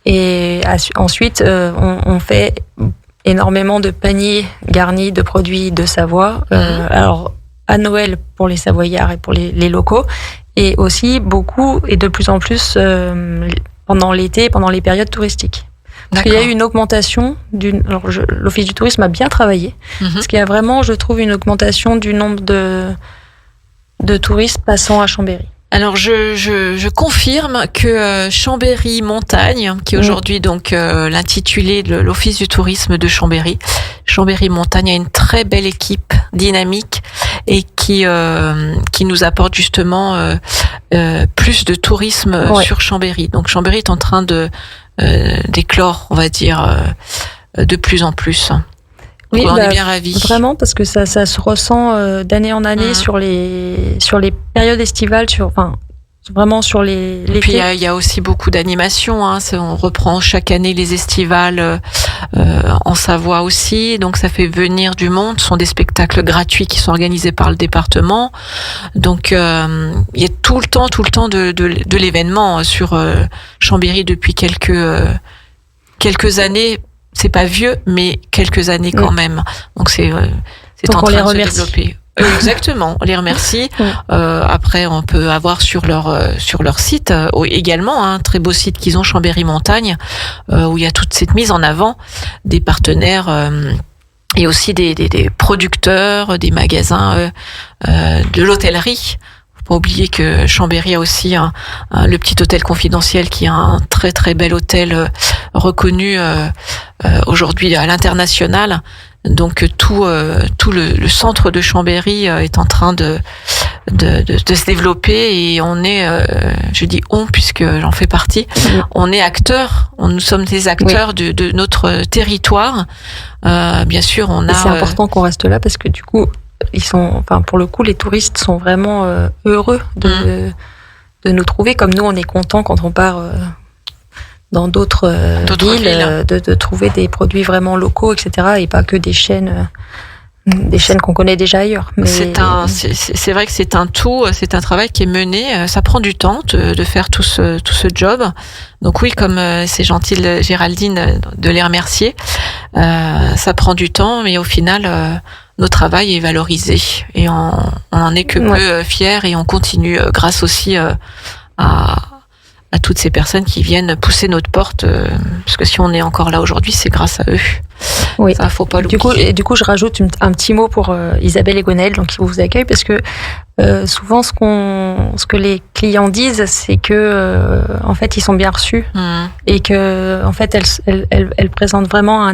Et ensuite, on fait énormément de paniers garnis de produits de Savoie. Alors, à Noël pour les Savoyards et pour les locaux. Et aussi beaucoup et de plus en plus pendant l'été, pendant les périodes touristiques. Parce qu'il y a eu une augmentation l'Office du tourisme a bien travaillé. Parce qu'il y a vraiment, je trouve, une augmentation du nombre de touristes passant à Chambéry. Alors je confirme que Chambéry Montagne, qui est aujourd'hui donc l'intitulé de l'Office du tourisme de Chambéry, Chambéry Montagne a une très belle équipe dynamique et qui nous apporte justement plus de tourisme sur Chambéry. Donc Chambéry est en train d'éclore, on va dire, de plus en plus. Oui, on est bien ravis. Vraiment, parce que ça se ressent d'année en année sur les périodes estivales, vraiment sur l'été. Et puis il y a aussi beaucoup d'animations. On reprend chaque année les estivales en Savoie aussi, donc ça fait venir du monde. Ce sont des spectacles gratuits qui sont organisés par le département. Donc il y a tout le temps de l'événement sur Chambéry depuis quelques années. C'est pas vieux, mais quelques années quand même. Donc c'est en train de se développer. Exactement, on les remercie. Après, on peut avoir sur leur site également un très beau site qu'ils ont, Chambéry Montagne, où il y a toute cette mise en avant des partenaires et aussi des producteurs, des magasins, de l'hôtellerie. Faut pas oublier que Chambéry a aussi le petit hôtel confidentiel qui est un très très bel hôtel reconnu aujourd'hui à l'international. Donc tout le centre de Chambéry est en train de se développer et on est, je dis on puisque j'en fais partie, on est acteurs, nous sommes des acteurs de notre territoire. Bien sûr, c'est important qu'on reste là parce que du coup, pour le coup, les touristes sont vraiment heureux de nous trouver. Comme nous, on est contents quand on part dans d'autres villes. De trouver des produits vraiment locaux, etc. Et pas que des chaînes qu'on connaît déjà ailleurs. Mais c'est vrai que c'est un tout, c'est un travail qui est mené. Ça prend du temps de faire tout ce job. Donc oui, comme c'est gentil Géraldine de les remercier, ça prend du temps, mais au final, notre travail est valorisé et on en est que peu fiers et on continue grâce aussi à toutes ces personnes qui viennent pousser notre porte, parce que si on est encore là aujourd'hui, c'est grâce à eux. Oui. Ça, faut pas l'oublier. Du coup, je rajoute un petit mot pour Isabelle et Gonaël, donc qui vous accueillent, parce que souvent, ce que les clients disent, c'est que en fait, ils sont bien reçus et que en fait, elles présentent vraiment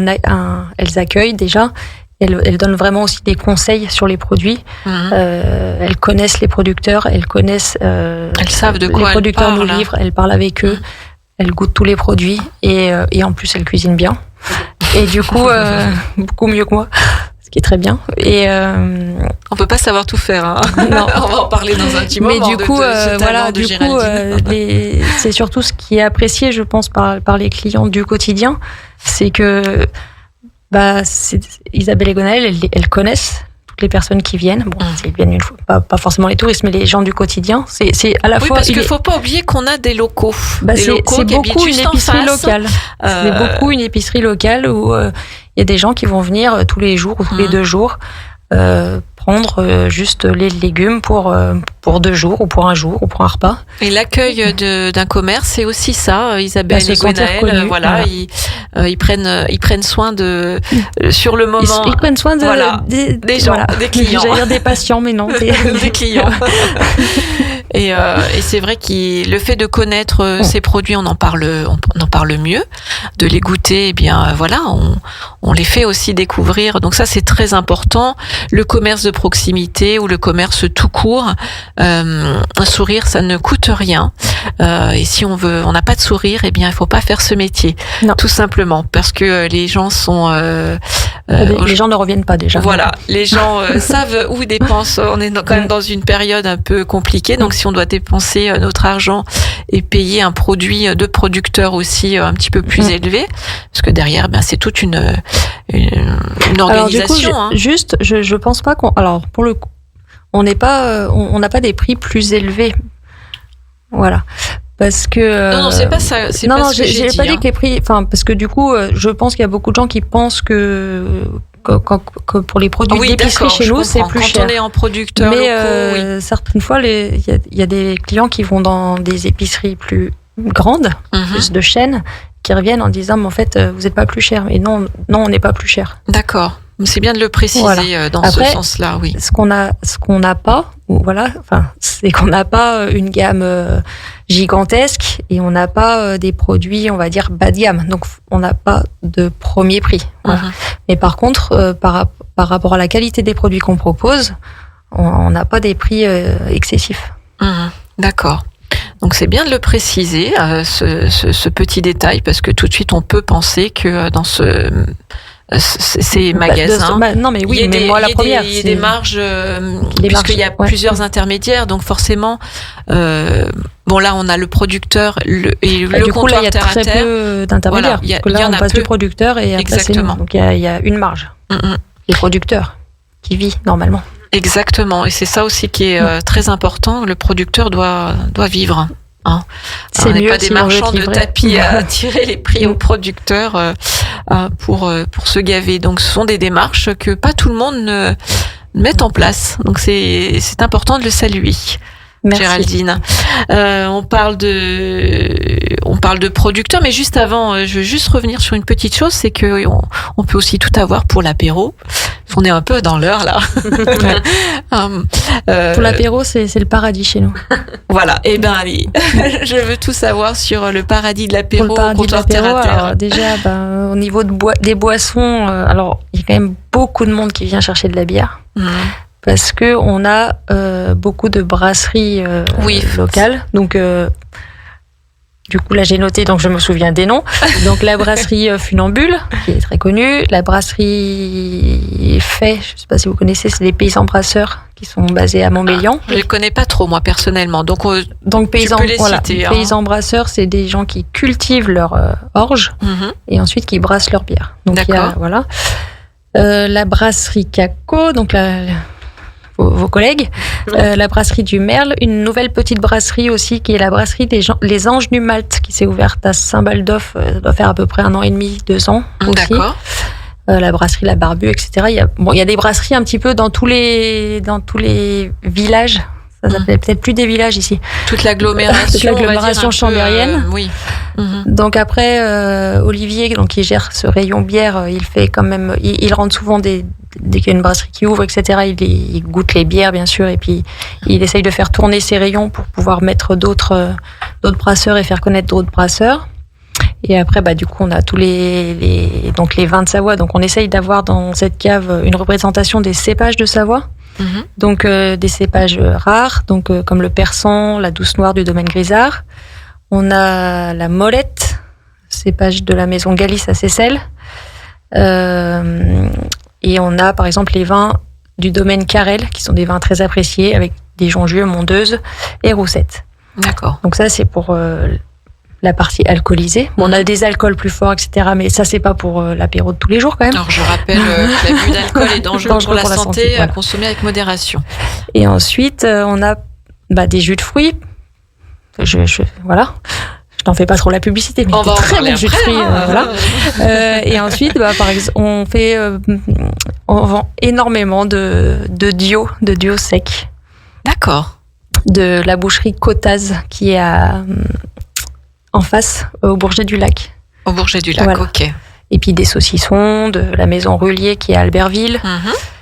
elles accueillent déjà. Elles donnent vraiment aussi des conseils sur les produits. Elles connaissent les producteurs, elles connaissent. Elles savent de quoi les producteurs nous livrent. Elles parlent avec eux. elle goûte tous les produits et en plus elle cuisine bien. Et du coup, beaucoup mieux que moi, ce qui est très bien. Et on peut pas savoir tout faire. Hein. Non. On va en parler dans un petit moment. Mais du coup, c'est surtout ce qui est apprécié, je pense, par les clients du quotidien, c'est que Isabelle et Gonaël, elles connaissent toutes les personnes qui viennent. Bon, ils viennent une fois, pas forcément les touristes, mais les gens du quotidien. C'est à la fois. Oui, parce qu'il faut pas oublier qu'on a des locaux. C'est beaucoup une épicerie locale. C'est beaucoup une épicerie locale où il y a des gens qui vont venir tous les jours ou tous les 2 jours. Prendre juste les légumes pour 2 jours ou pour 1 jour ou pour un repas. Et l'accueil d'un commerce, c'est aussi ça. Isabelle et Gonaël, voilà. Ils prennent soin de sur le moment. Ils prennent soin des gens, des clients. J'allais dire des patients, mais non, des clients. Et c'est vrai que le fait de connaître ces produits, on en parle mieux, de les goûter, eh bien voilà, on les fait aussi découvrir. Donc ça, c'est très important. Le commerce de proximité ou le commerce tout court, un sourire, ça ne coûte rien. Et si on n'a pas de sourire, eh bien il faut pas faire ce métier, tout simplement, parce que les gens sont les gens ne reviennent pas déjà. Voilà, les gens savent où ils dépensent. On est quand même dans une période un peu compliquée, donc si on doit dépenser notre argent et payer un produit de producteur aussi un petit peu plus élevé, parce que derrière, c'est toute une organisation. Alors, du coup, je pense pas qu'on. Alors pour le coup, on n'a pas des prix plus élevés. Voilà. Parce que non, c'est pas ça. C'est pas ce que j'ai pas dit que les prix. Enfin, parce que du coup, je pense qu'il y a beaucoup de gens qui pensent que pour les produits d'épicerie chez nous, c'est plus cher. Quand on est en producteur locaux, certaines fois, il y a des clients qui vont dans des épiceries plus grandes, plus de chaînes, qui reviennent en disant, mais en fait, vous n'êtes pas plus cher. Et non, on n'est pas plus cher. D'accord. C'est bien de le préciser dans ce sens-là, oui. Ce qu'on n'a pas, c'est qu'on n'a pas une gamme gigantesque et on n'a pas des produits, on va dire, bas de gamme. Donc, on n'a pas de premier prix. Voilà. Mais par contre, par rapport à la qualité des produits qu'on propose, on n'a pas des prix excessifs. D'accord. Donc c'est bien de le préciser, ce petit détail, parce que tout de suite on peut penser que dans ces magasins, non mais oui, mais moi la première, il y a des marges, puisqu'il y a plusieurs intermédiaires, donc forcément, là on a le producteur et le du coup, comptoir là, il y a très peu d'intermédiaires. Voilà, parce que là on passe le producteur et après c'est nous. Donc il y a une marge. Les producteurs qui vit normalement. Exactement, et c'est ça aussi qui est très important. Le producteur doit vivre. Hein. C'est on n'est pas des marchands de tapis à tirer les prix aux producteurs pour se gaver. Donc ce sont des démarches que pas tout le monde met en place. Donc c'est important de le saluer. Merci. Géraldine. On parle de producteurs, mais juste avant, je veux juste revenir sur une petite chose, c'est que on peut aussi tout avoir pour l'apéro. On est un peu dans l'heure là. Pour l'apéro, c'est le paradis chez nous. Voilà. Eh ben allez, je veux tout savoir sur le paradis de l'apéro. Pour le paradis de l'apéro, alors déjà, au niveau des boissons, alors il y a quand même beaucoup de monde qui vient chercher de la bière. Parce que on a beaucoup de brasseries locales. Donc, du coup, là, j'ai noté, donc je me souviens des noms. Donc, la brasserie Funambule, qui est très connue. La brasserie Fait, je ne sais pas si vous connaissez, c'est des paysans brasseurs qui sont basés à Montbéliard. Je ne les connais pas trop, moi, personnellement. Donc paysans, tu peux les citer. Paysans brasseurs, c'est des gens qui cultivent leur orge et ensuite qui brassent leur bière. Donc, d'accord. La brasserie Caco, donc vos collègues, la brasserie du Merle, une nouvelle petite brasserie aussi qui est la brasserie Les Anges du Malte qui s'est ouverte à Saint-Baldoff, ça doit faire à peu près 1 an et demi, 2 ans aussi. D'accord. La brasserie La Barbue, etc. Il y a des brasseries un petit peu dans tous les villages. Ça s'appelle peut-être plus des villages ici. Toute l'agglomération chambérienne. Oui. Donc après, Olivier, donc qui gère ce rayon bière, il fait quand même, il rentre souvent dès qu'il y a une brasserie qui ouvre, etc. Il goûte les bières, bien sûr, et puis il essaye de faire tourner ses rayons pour pouvoir mettre d'autres brasseurs et faire connaître d'autres brasseurs. Et après, du coup, on a tous les vins de Savoie. Donc on essaye d'avoir dans cette cave une représentation des cépages de Savoie. Donc des cépages rares, donc comme le persan, la douce noire du domaine Grisard. On a la Molette, cépage de la maison Galice à Seyssel. Et on a par exemple les vins du domaine Carrel, qui sont des vins très appréciés, avec des jongieux, mondeuses et roussettes. D'accord. Donc ça, c'est pour la partie alcoolisée. Bon, on a des alcools plus forts, etc. Mais ça, c'est pas pour l'apéro de tous les jours, quand même. Alors, je rappelle que l'abus d'alcool est dangereux pour la santé, à consommer avec modération. Et ensuite, on a des jus de fruits. Voilà. Je n'en fais pas trop la publicité, mais on va très bon jus de fruits. Voilà. Et ensuite, par exemple, on vend énormément de Dio sec. D'accord. De la boucherie Cotaz, qui est en face, au Bourget du Lac. Au Bourget du Lac, voilà. Ok. Et puis des saucissons, de la maison Rullier, qui est à Albertville.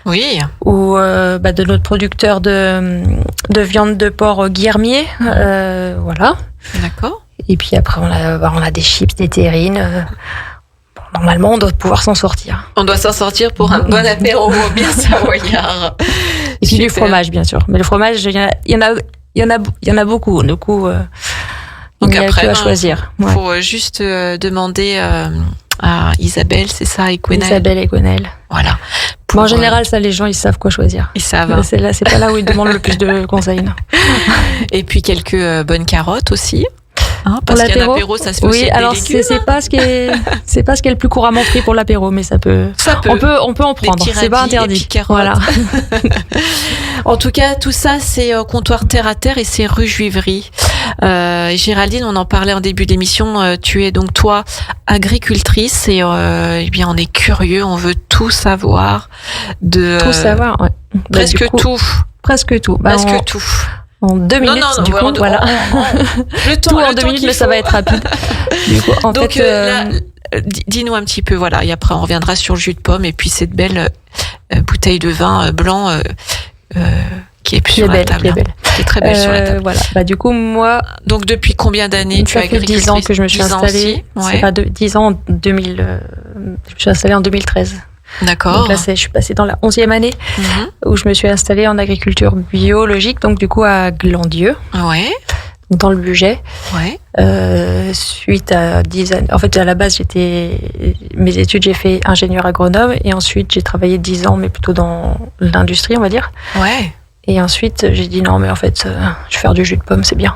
Oui. Ou de notre producteur de viande de porc Guillermier. Voilà. D'accord. Et puis après, on a des chips, des terrines. Normalement, on doit pouvoir s'en sortir. On doit s'en sortir pour un bon apéro bien savoyard. Et puis du fromage, bien sûr. Mais le fromage, il y en a beaucoup. Du coup, il n'y a que à choisir. Il faut juste demander à Isabelle, c'est ça, et Gwenel. Isabelle et Gwenel. Voilà. En général, ça, les gens, ils savent quoi choisir. Ils savent. C'est pas là où ils demandent le plus de conseils. Non. Et puis quelques bonnes carottes aussi. Parce qu'un apéro, ça se fait aussi avec alors des légumes. c'est pas ce qui est le plus couramment pris pour l'apéro, mais ça peut. On peut en prendre. C'est pas interdit. Voilà. En tout cas, tout ça, c'est comptoir terre à terre et c'est rue Juivry. Géraldine, on en parlait en début d'émission. Tu es donc toi agricultrice et bien on est curieux, on veut tout savoir tout savoir. Ouais. Presque tout. Presque tout. Presque tout. En 2 minutes, du coup, voilà. Le temps, tout en 2 minutes, mais ça va être rapide. Du coup, donc, là, dis-nous un petit peu, voilà, et après on reviendra sur le jus de pomme et puis cette belle bouteille de vin blanc qui est sur la table. Qui est très belle sur la table. Voilà. Du coup, moi. Donc, depuis combien d'années tu as agricultrice? 10 ans que je me suis installée. C'est pas 10 ans, 2000. Je me suis installée en 2013. D'accord. Donc là, je suis passée dans la 11e année où je me suis installée en agriculture biologique, donc du coup à Glandieu, dans le Bugey. Suite à 10 années. En fait, à la base, mes études, j'ai fait ingénieur agronome et ensuite j'ai travaillé 10 ans, mais plutôt dans l'industrie, on va dire. Et ensuite, j'ai dit non, mais en fait, je vais faire du jus de pomme, c'est bien.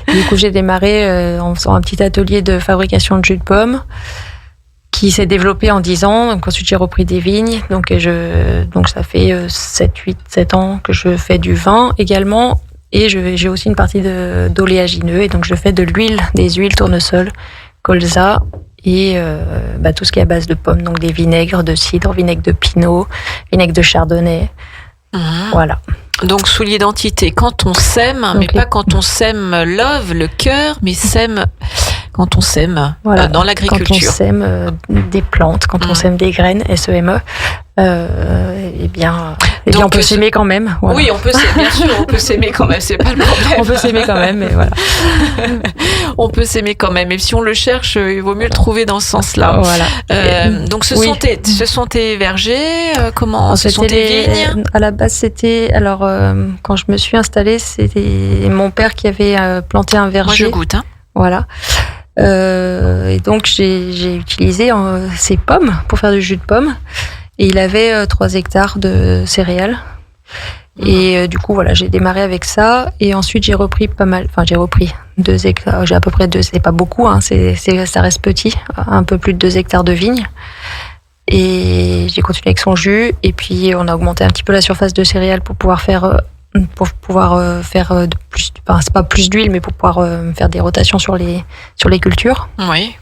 Du coup, j'ai démarré en faisant un petit atelier de fabrication de jus de pomme, qui s'est développé en 10 ans. Donc ensuite, j'ai repris des vignes. Donc ça fait 7 ans que je fais du vin également. Et j'ai aussi une partie d'oléagineux. Et donc, je fais des huiles tournesol, colza et tout ce qui est à base de pommes. Donc, des vinaigres de cidre, vinaigre de pinot, vinaigre de chardonnay. Voilà. Donc, sous l'identité, quand on sème, mais pas quand on sème love, le cœur, mais sème quand on sème dans l'agriculture. Quand on sème des plantes, quand on sème des graines, SEME, eh bien on peut s'aimer quand même. Voilà. Oui, on peut s'aimer, bien sûr, on peut s'aimer quand même, c'est pas le problème. On peut s'aimer quand même, mais voilà. On peut s'aimer quand même, et si on le cherche, il vaut mieux le trouver dans ce sens-là. Voilà. Donc ce sont tes vergers, ce sont tes vignes. À la base, c'était quand je me suis installée, c'était mon père qui avait planté un verger. Moi, je goûte. Voilà. Et donc j'ai utilisé ces pommes pour faire du jus de pomme. Et il avait 3 hectares de céréales. Et du coup, j'ai démarré avec ça. Et ensuite, j'ai repris pas mal. Enfin, j'ai repris 2 hectares. J'ai à peu près 2, c'est pas beaucoup, hein, ça reste petit. Un peu plus de 2 hectares de vignes. Et j'ai continué avec son jus. Et puis, on a augmenté un petit peu la surface de céréales pour pouvoir faire plus, c'est pas plus d'huile, mais pour pouvoir faire des rotations sur les cultures. Oui.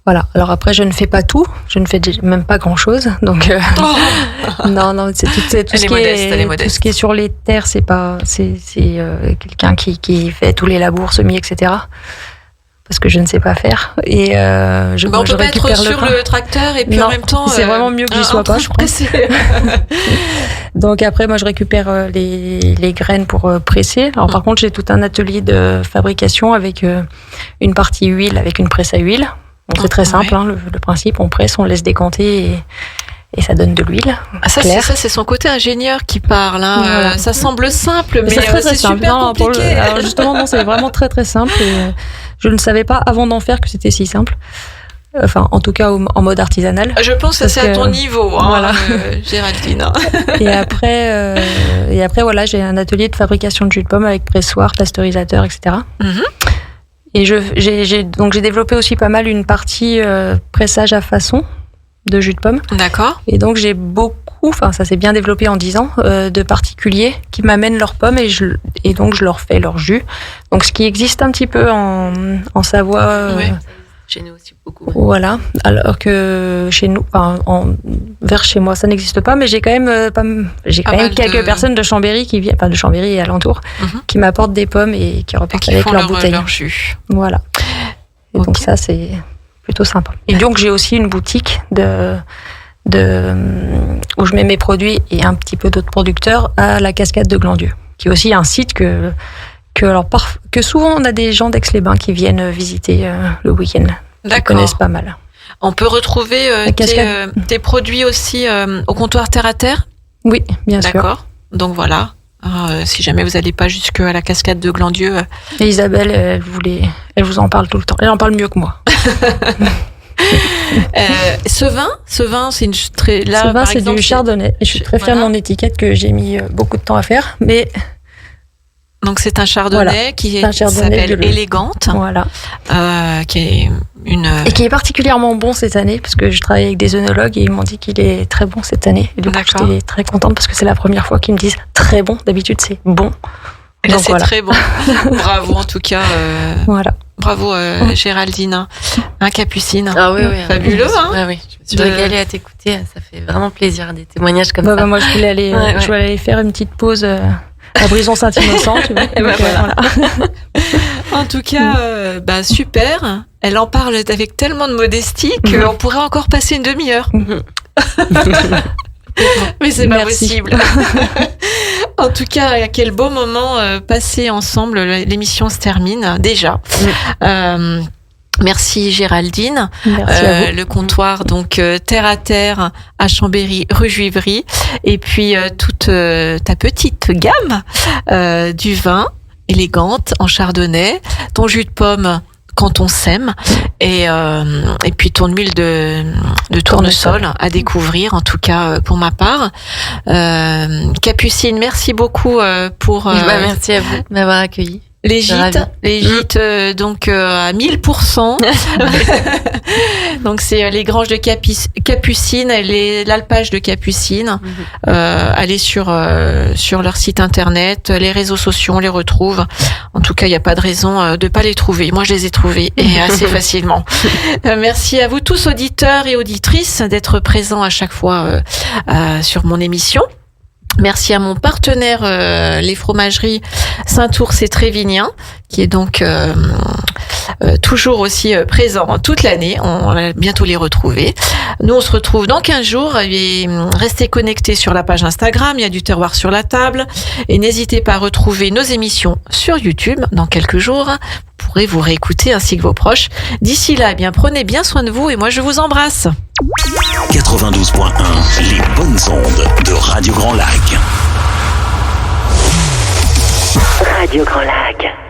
Voilà. Alors après, je ne fais pas tout. Je ne fais même pas grand-chose. Donc, non, c'est tout ce qui est sur les terres. C'est quelqu'un qui fait tous les labours, semis, etc. Parce que je ne sais pas faire. Et on peut pas être sur le tracteur et puis en même temps. C'est vraiment mieux que j'y sois pas, je pense. Donc après, moi, je récupère les graines pour presser. Alors par contre, j'ai tout un atelier de fabrication avec une partie huile, avec une presse à huile. Donc c'est très simple, hein, le principe. On presse, on laisse décanter et ça donne de l'huile. Ça, c'est son côté ingénieur qui parle. Hein. Voilà. Ça semble simple, mais c'est super compliqué. Alors justement, non, c'est vraiment très très simple. Et je ne savais pas avant d'en faire que c'était si simple. Enfin, en tout cas, en mode artisanal. Je pense que c'est à ton niveau, hein, voilà. Géraldine. Et après, voilà, j'ai un atelier de fabrication de jus de pomme avec pressoir, pasteurisateur, etc. Et j'ai développé aussi pas mal une partie pressage à façon de jus de pomme. D'accord. Et donc j'ai beaucoup, enfin ça s'est bien développé en 10 ans, de particuliers qui m'amènent leurs pommes et donc je leur fais leur jus. Donc ce qui existe un petit peu en Savoie. Chez nous aussi beaucoup. Voilà, alors que chez nous, vers chez moi, ça n'existe pas, mais j'ai quand même, quelques personnes de Chambéry qui viennent, de Chambéry et alentours, qui m'apportent des pommes et qui repartent avec leur bouteille. Leur jus. Voilà. Et donc ça, c'est plutôt sympa. Et donc j'ai aussi une boutique où je mets mes produits et un petit peu d'autres producteurs à la Cascade de Glandieu, qui est aussi un site que souvent on a des gens d'Aix-les-Bains qui viennent visiter le week-end. Ils connaissent pas mal. On peut retrouver tes produits aussi au comptoir Terre à Terre ? Oui, bien sûr. D'accord. Donc voilà. Si jamais vous n'allez pas jusqu'à la Cascade de Glandieu. Et Isabelle, elle vous en parle tout le temps. Elle en parle mieux que moi. Ce vin, c'est du chardonnay. Et je suis très fière de mon étiquette que j'ai mis beaucoup de temps à faire, mais. Donc c'est un chardonnay qui s'appelle Élégante, voilà, qui est et qui est particulièrement bon cette année parce que je travaille avec des œnologues et ils m'ont dit qu'il est très bon cette année. Et du coup, j'étais très contente parce que c'est la première fois qu'ils me disent très bon. D'habitude c'est bon. Et là, c'est très bon. Bravo en tout cas. Voilà. Bravo Géraldine, Capucine. Ah oui, fabuleux. Hein, oui. Je me suis régalée à t'écouter. Ça fait vraiment plaisir des témoignages comme ça. Moi, je voulais aller faire une petite pause. À Brison-Saint-Innocent, tu vois. Voilà. En tout cas, super. Elle en parle avec tellement de modestie qu'on pourrait encore passer une demi-heure. Mais c'est pas possible. En tout cas, quel beau moment passé ensemble. L'émission se termine déjà. Merci Géraldine. Merci à vous. Le comptoir donc Terre à Terre à Chambéry rue Juivry et puis toute ta petite gamme du vin Élégante en chardonnay, ton jus de pomme Quand on s'aime et puis ton huile de tournesol à découvrir en tout cas pour ma part. Capucine, merci beaucoup pour merci à vous de m'avoir accueilli. Les gîtes donc à 1000%. Donc c'est les granges de Capucine, l'alpage de Capucine. Allez sur leur site internet, les réseaux sociaux, on les retrouve. En tout cas, il n'y a pas de raison de pas les trouver. Moi, je les ai trouvés et assez facilement. Merci à vous tous auditeurs et auditrices d'être présents à chaque fois sur mon émission. Merci à mon partenaire, les fromageries Saint-Ours et Trévignien, qui est donc toujours aussi présent toute l'année. On va bientôt les retrouver. Nous, on se retrouve dans 15 jours. Et restez connectés sur la page Instagram. Il y a du terroir sur la table. Et n'hésitez pas à retrouver nos émissions sur YouTube dans quelques jours. Vous pourrez vous réécouter ainsi que vos proches. D'ici là, prenez bien soin de vous et moi, je vous embrasse. 92.1, les bonnes ondes de Radio Grand Lac. Radio Grand Lac.